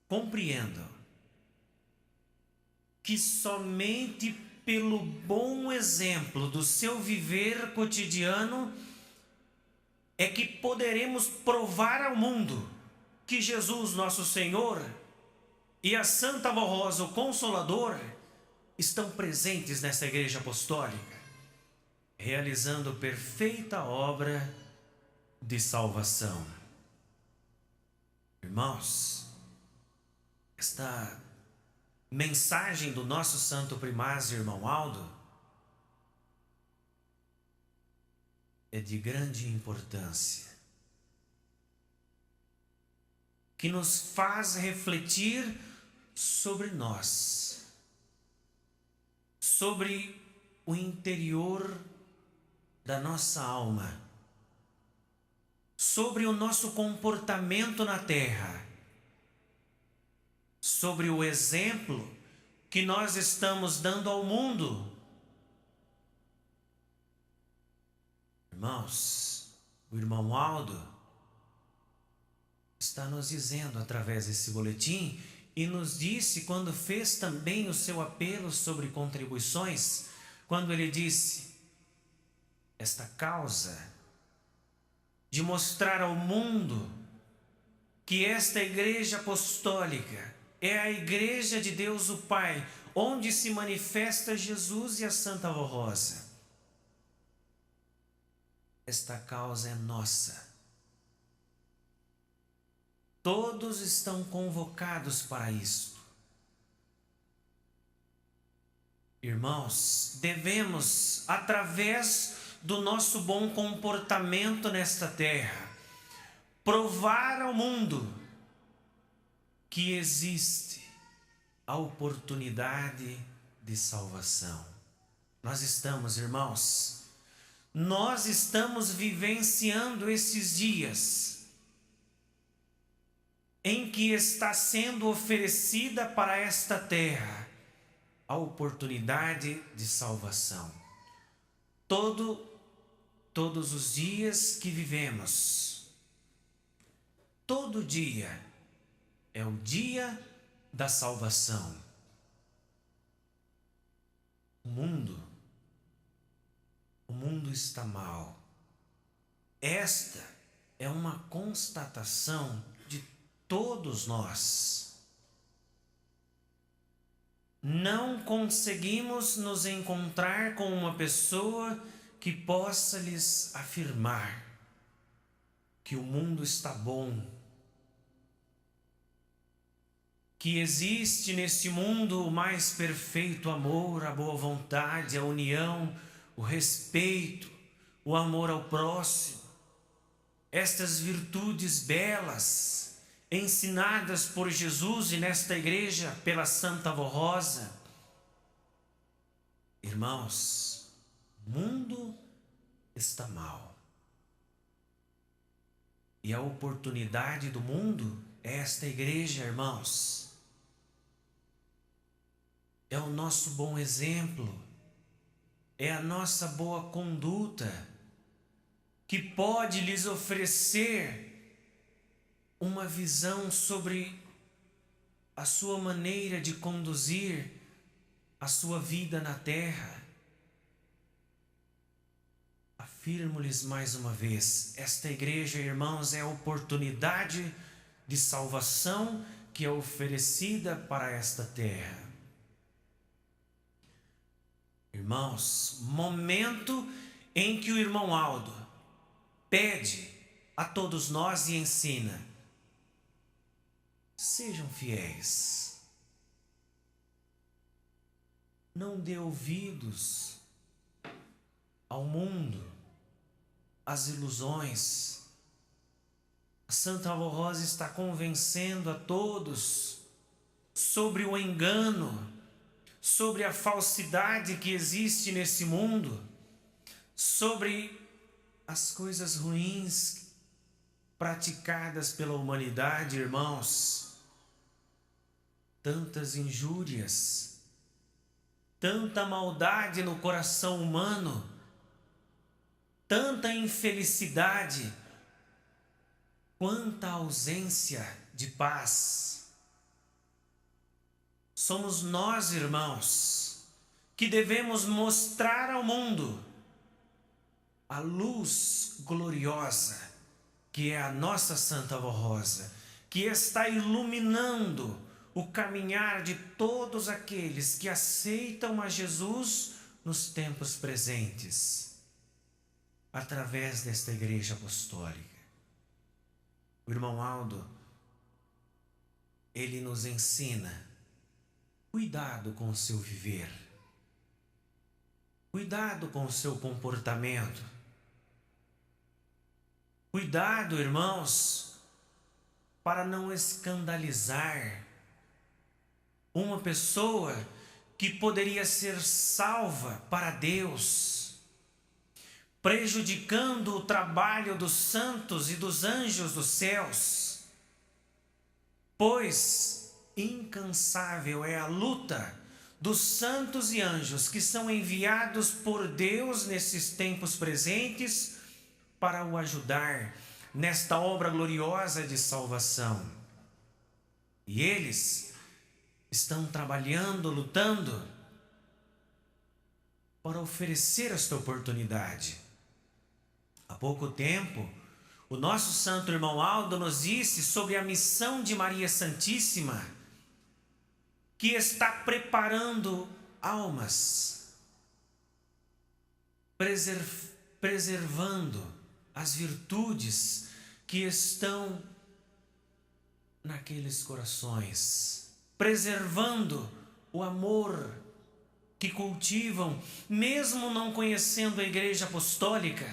compreendam que somente pelo bom exemplo do seu viver cotidiano é que poderemos provar ao mundo que Jesus, nosso Senhor, e a Santa Vó Rosa, o Consolador, estão presentes nessa igreja apostólica, realizando perfeita obra de salvação. Irmãos, esta mensagem do nosso santo primaz, irmão Aldo, é de grande importância, que nos faz refletir sobre nós, sobre o interior da nossa alma, sobre o nosso comportamento na terra, sobre o exemplo que nós estamos dando ao mundo. Irmãos, o irmão Aldo está nos dizendo através desse boletim, e nos disse quando fez também o seu apelo sobre contribuições, quando ele disse: esta causa de mostrar ao mundo que esta igreja apostólica é a igreja de Deus o Pai, onde se manifesta Jesus e a Santa Vó Rosa. Esta causa é nossa. Todos estão convocados para isto. Irmãos, devemos, através do nosso bom comportamento nesta terra, provar ao mundo que existe a oportunidade de salvação. Nós estamos, irmãos, nós estamos vivenciando esses dias em que está sendo oferecida para esta terra a oportunidade de salvação. Todos os dias que vivemos, todo dia é o dia da salvação. O mundo está mal. Esta é uma constatação de todos nós. Não conseguimos nos encontrar com uma pessoa que possa lhes afirmar que o mundo está bom, que existe neste mundo o mais perfeito amor, a boa vontade, a união, o respeito, o amor ao próximo, estas virtudes belas ensinadas por Jesus e nesta igreja pela Santa Vó Rosa. Irmãos, o mundo está mal. E a oportunidade do mundo é esta igreja, irmãos. É o nosso bom exemplo, é a nossa boa conduta que pode lhes oferecer uma visão sobre a sua maneira de conduzir a sua vida na terra. Afirmo-lhes mais uma vez, esta igreja, irmãos, é a oportunidade de salvação que é oferecida para esta terra. Irmãos, momento em que o irmão Aldo pede a todos nós e ensina: sejam fiéis, não dê ouvidos ao mundo, às ilusões. A Santa Vó Rosa está convencendo a todos sobre o engano, sobre a falsidade que existe nesse mundo, sobre as coisas ruins praticadas pela humanidade, irmãos. tantas injúrias, tanta maldade no coração humano, tanta infelicidade, quanta ausência de paz. Somos nós, irmãos, que devemos mostrar ao mundo a luz gloriosa que é a nossa Santa Avó Rosa, que está iluminando o caminhar de todos aqueles que aceitam a Jesus nos tempos presentes, através desta Igreja Apostólica. O irmão Aldo, ele nos ensina: cuidado com o seu viver, cuidado com o seu comportamento, cuidado, irmãos, para não escandalizar uma pessoa que poderia ser salva para Deus, prejudicando o trabalho dos santos e dos anjos dos céus, pois incansável é a luta dos santos e anjos que são enviados por Deus nesses tempos presentes para o ajudar nesta obra gloriosa de salvação. E eles estão trabalhando, lutando para oferecer esta oportunidade. Há pouco tempo, o nosso santo irmão Aldo nos disse sobre a missão de Maria Santíssima, que está preparando almas, preservando as virtudes que estão naqueles corações, preservando o amor que cultivam, mesmo não conhecendo a Igreja Apostólica,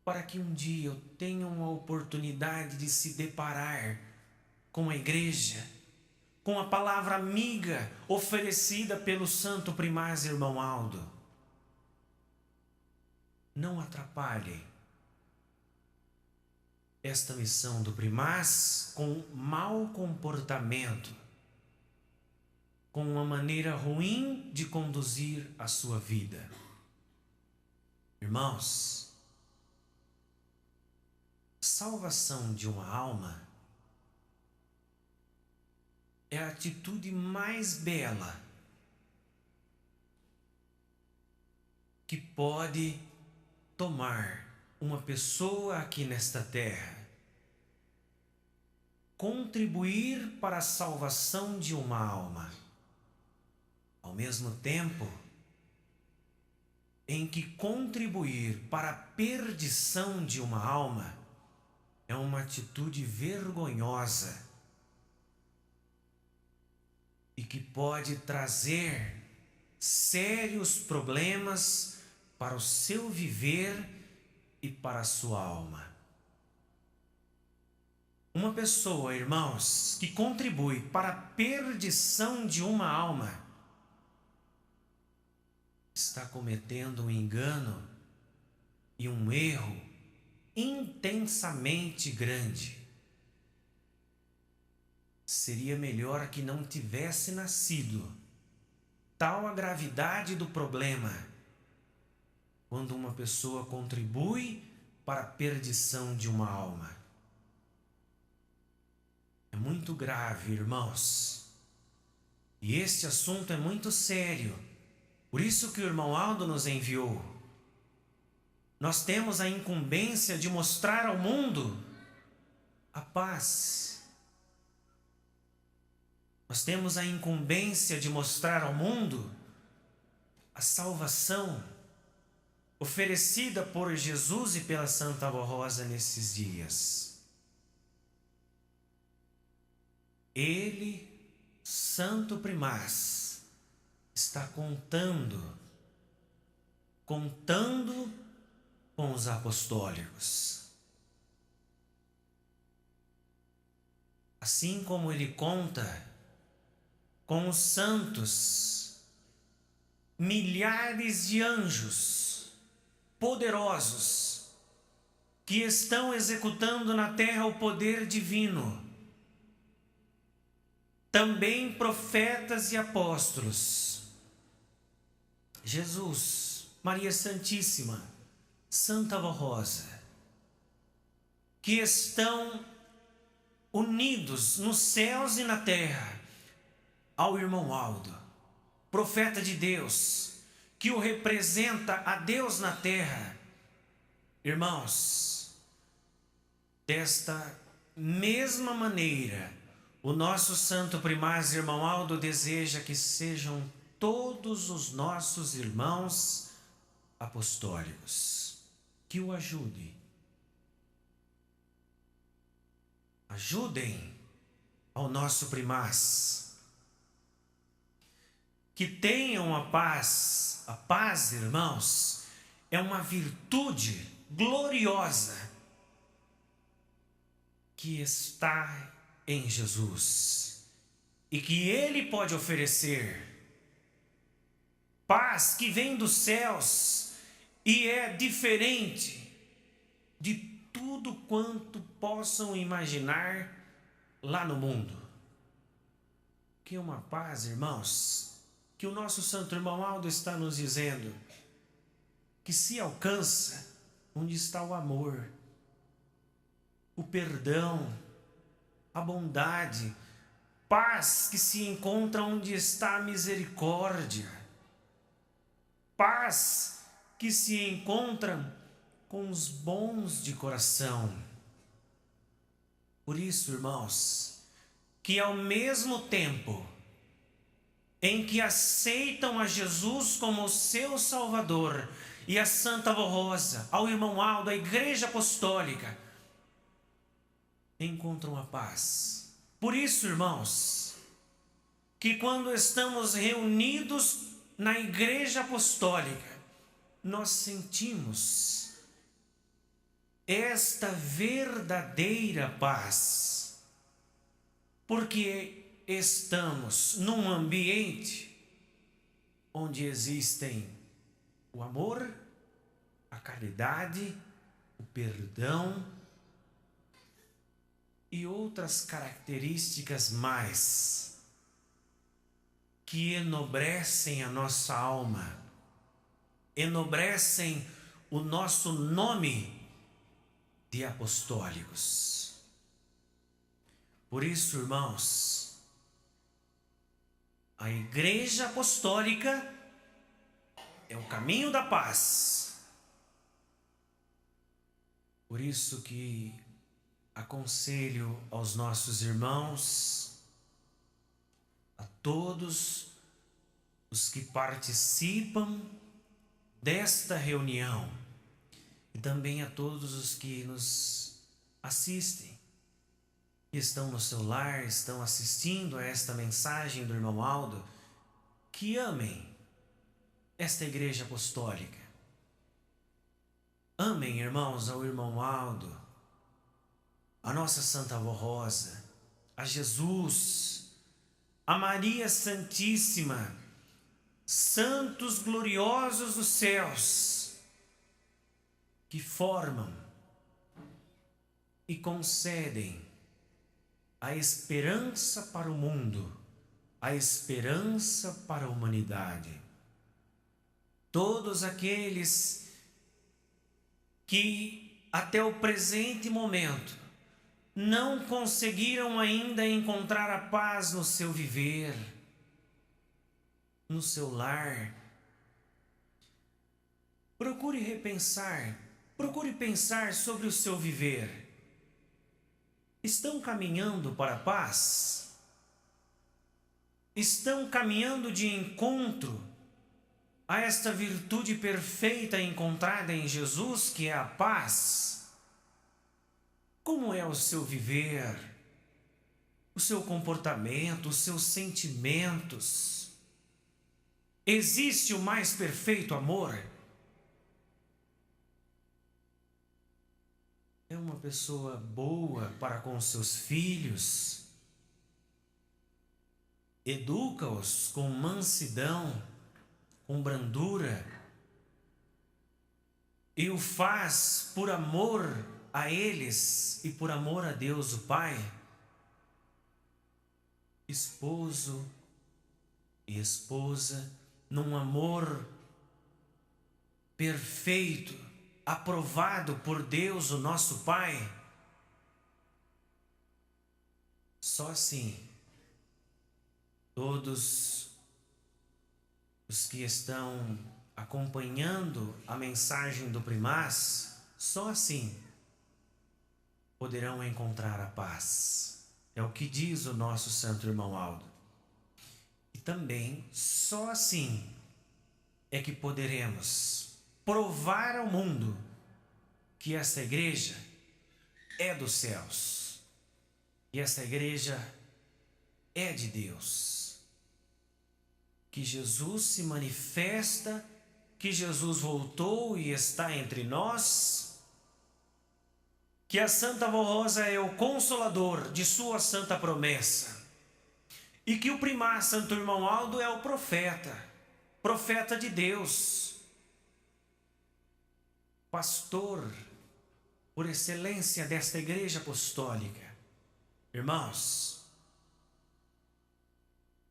para que um dia tenham a oportunidade de se deparar com a Igreja, com a palavra amiga oferecida pelo Santo Primaz irmão Aldo. Não atrapalhem esta missão do Primaz com mau comportamento, com uma maneira ruim de conduzir a sua vida. Irmãos, salvação de uma alma é a atitude mais bela que pode tomar uma pessoa aqui nesta terra. Contribuir para a salvação de uma alma, ao mesmo tempo em que contribuir para a perdição de uma alma é uma atitude vergonhosa e que pode trazer sérios problemas para o seu viver e para a sua alma. Uma pessoa, irmãos, que contribui para a perdição de uma alma está cometendo um engano e um erro intensamente grande. Seria melhor que não tivesse nascido. Tal a gravidade do problema quando uma pessoa contribui para a perdição de uma alma. É muito grave, irmãos. E este assunto é muito sério. Por isso que o irmão Aldo nos enviou. Nós temos a incumbência de mostrar ao mundo a paz. Nós temos a incumbência de mostrar ao mundo a salvação oferecida por Jesus e pela Santa Avó Rosa nesses dias. Ele, Santo Primaz, está contando com os apostólicos. Assim como ele conta com os santos, milhares de anjos poderosos que estão executando na terra o poder divino. também profetas e apóstolos, Jesus, Maria Santíssima, Santa Vó Rosa, que estão unidos nos céus e na terra ao irmão Aldo, profeta de Deus, que o representa a Deus na terra. Irmãos, desta mesma maneira, o nosso santo primaz irmão Aldo deseja que sejam todos os nossos irmãos apostólicos, que o ajudem ao nosso primaz, que tenham a paz. A paz, irmãos, é uma virtude gloriosa que está em Jesus e que Ele pode oferecer. Paz que vem dos céus e é diferente de tudo quanto possam imaginar lá no mundo. Que é uma paz, irmãos, que o nosso santo irmão Aldo está nos dizendo que se alcança onde está o amor, o perdão, a bondade, paz que se encontra onde está a misericórdia, paz que se encontra com os bons de coração. Por isso, irmãos, que ao mesmo tempo em que aceitam a Jesus como o seu Salvador, e a Santa Vó Rosa, ao irmão Aldo, à Igreja Apostólica, encontram a paz. Por isso, irmãos, que quando estamos reunidos na Igreja Apostólica, nós sentimos esta verdadeira paz, porque estamos num ambiente onde existem o amor, a caridade, o perdão e outras características mais que enobrecem a nossa alma, enobrecem o nosso nome de apostólicos. Por isso, irmãos, a Igreja Apostólica é o caminho da paz. Por isso que aconselho aos nossos irmãos, a todos os que participam desta reunião e também a todos os que nos assistem, que estão no seu lar, estão assistindo a esta mensagem do irmão Aldo, que amem esta Igreja Apostólica. Amem, irmãos, ao irmão Aldo, a nossa Santa Vó Rosa, a Jesus, a Maria Santíssima, santos gloriosos dos céus, que formam e concedem a esperança para o mundo, a esperança para a humanidade. Todos aqueles que até o presente momento não conseguiram ainda encontrar a paz no seu viver, no seu lar, procure repensar, procure pensar sobre o seu viver. Estão caminhando para a paz? Estão caminhando de encontro a esta virtude perfeita encontrada em Jesus, que é a paz? Como é o seu viver, o seu comportamento, os seus sentimentos? Existe o mais perfeito amor? É uma pessoa boa para com seus filhos? Educa-os com mansidão, com brandura, e o faz por amor a eles e por amor a Deus o Pai? esposo e esposa, num amor perfeito, aprovado por Deus, o nosso Pai. Só assim, todos os que estão acompanhando a mensagem do Primaz, só assim poderão encontrar a paz. É o que diz o nosso santo irmão Aldo. E também só assim é que poderemos provar ao mundo que esta igreja é dos céus, e esta igreja é de Deus, que Jesus se manifesta, que Jesus voltou e está entre nós, que a Santa Vó Rosa é o consolador de sua santa promessa, e que o Primaz Santo Irmão Aldo é o profeta de Deus, pastor por excelência desta igreja apostólica. Irmãos,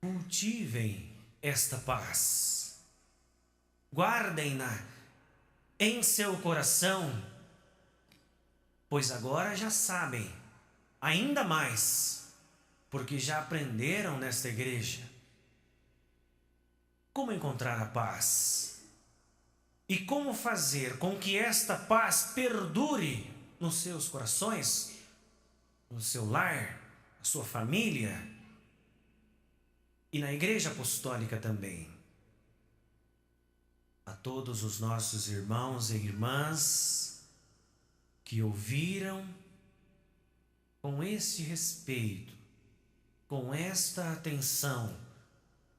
cultivem esta paz, guardem-na em seu coração, pois agora já sabem, ainda mais, porque já aprenderam nesta igreja, como encontrar a paz e como fazer com que esta paz perdure nos seus corações, no seu lar, na sua família e na igreja apostólica também. A todos os nossos irmãos e irmãs que ouviram com este respeito, com esta atenção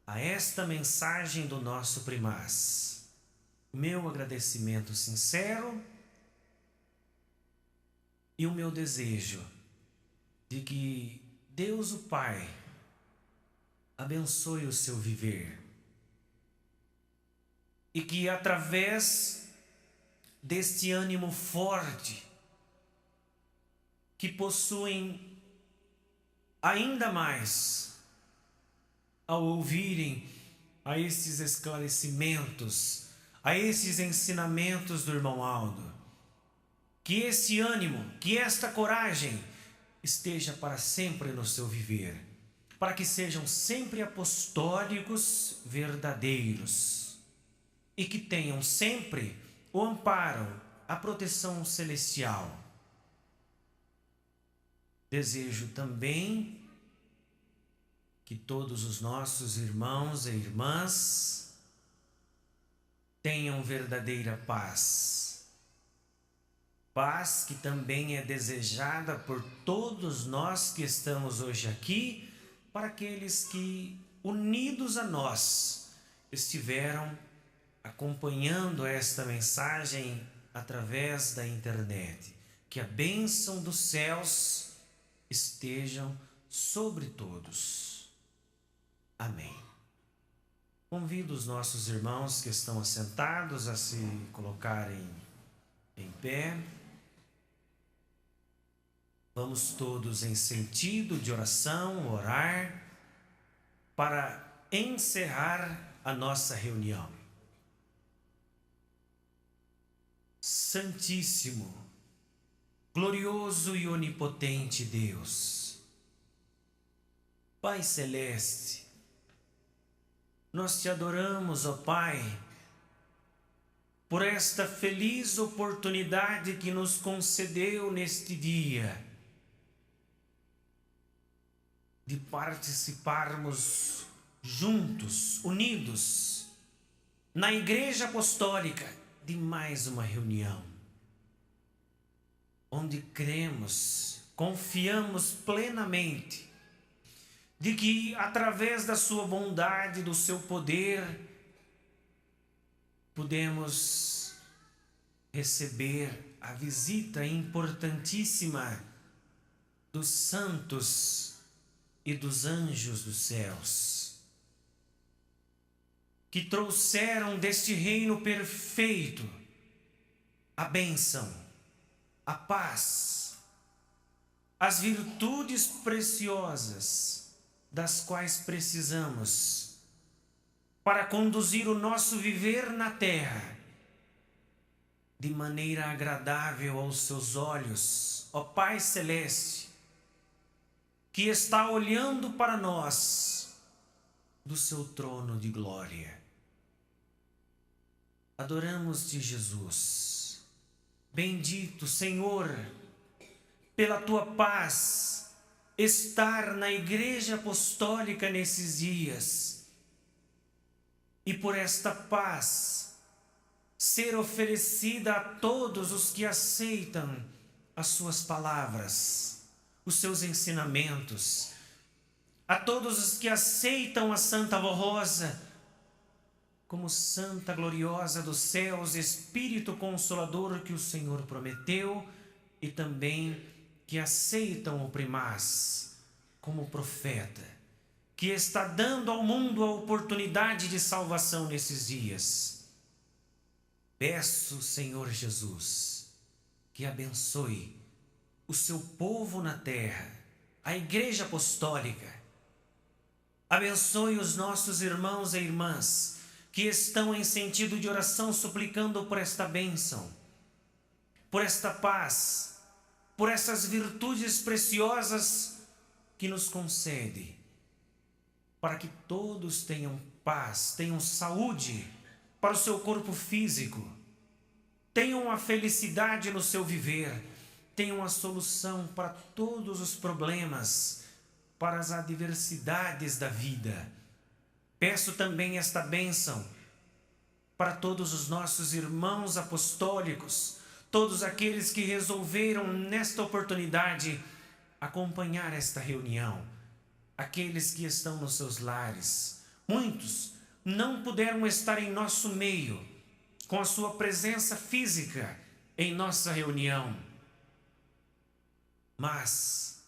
a esta mensagem do nosso Primaz, meu agradecimento sincero e o meu desejo de que Deus o Pai abençoe o seu viver e que através deste ânimo forte que possuem ainda mais ao ouvirem a esses esclarecimentos, a esses ensinamentos do irmão Aldo, que esse ânimo, que esta coragem esteja para sempre no seu viver, para que sejam sempre apostólicos verdadeiros e que tenham sempre o amparo, a proteção celestial. Desejo também que todos os nossos irmãos e irmãs tenham verdadeira paz. Paz que também é desejada por todos nós que estamos hoje aqui, para aqueles que, unidos a nós, estiveram acompanhando esta mensagem através da internet. Que a bênção dos céus estejam sobre todos. Amém. Convido os nossos irmãos que estão assentados a se colocarem em pé. Vamos todos em sentido de oração, orar, para encerrar a nossa reunião. Santíssimo, glorioso e onipotente Deus, Pai Celeste, nós te adoramos, ó Pai, por esta feliz oportunidade que nos concedeu neste dia, de participarmos juntos, unidos, na Igreja Apostólica, de mais uma reunião, onde cremos, confiamos plenamente, de que através da sua bondade, do seu poder, podemos receber a visita importantíssima dos santos e dos anjos dos céus, que trouxeram deste reino perfeito a bênção, a paz, as virtudes preciosas das quais precisamos para conduzir o nosso viver na terra de maneira agradável aos seus olhos, ó Pai Celeste, que está olhando para nós do seu trono de glória. Adoramos-te, Jesus. Bendito, Senhor, pela tua paz, estar na Igreja Apostólica nesses dias, e por esta paz ser oferecida a todos os que aceitam as suas palavras, os seus ensinamentos, a todos os que aceitam a Santa Vó Rosa como Santa Gloriosa dos céus, Espírito Consolador que o Senhor prometeu, e também que aceitam o Primaz como profeta, que está dando ao mundo a oportunidade de salvação nesses dias. Peço, Senhor Jesus, que abençoe o seu povo na terra, a Igreja Apostólica. Abençoe os nossos irmãos e irmãs que estão em sentido de oração suplicando por esta bênção, por esta paz, por essas virtudes preciosas que nos concede, para que todos tenham paz, tenham saúde para o seu corpo físico, tenham a felicidade no seu viver, tenham a solução para todos os problemas, para as adversidades da vida. Peço também esta bênção para todos os nossos irmãos apostólicos, todos aqueles que resolveram nesta oportunidade acompanhar esta reunião, aqueles que estão nos seus lares. Muitos não puderam estar em nosso meio, com a sua presença física em nossa reunião, mas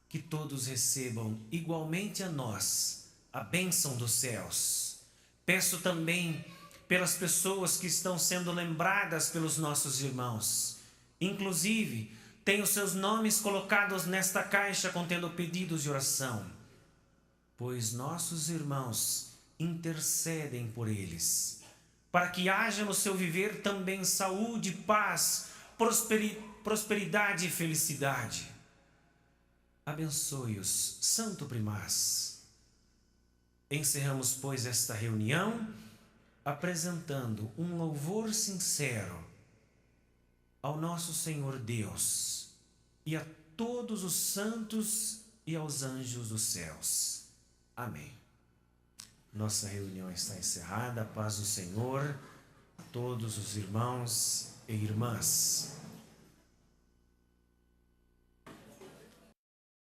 que todos recebam igualmente a nós a bênção dos céus. Peço também pelas pessoas que estão sendo lembradas pelos nossos irmãos, inclusive tenho seus nomes colocados nesta caixa contendo pedidos de oração, pois nossos irmãos intercedem por eles, para que haja no seu viver também saúde, paz, prosperidade e felicidade. Abençoe-os, Santo Primaz. Encerramos, pois, esta reunião apresentando um louvor sincero ao nosso Senhor Deus e a todos os santos e aos anjos dos céus. Amém. Nossa reunião está encerrada. A paz do Senhor a todos os irmãos e irmãs.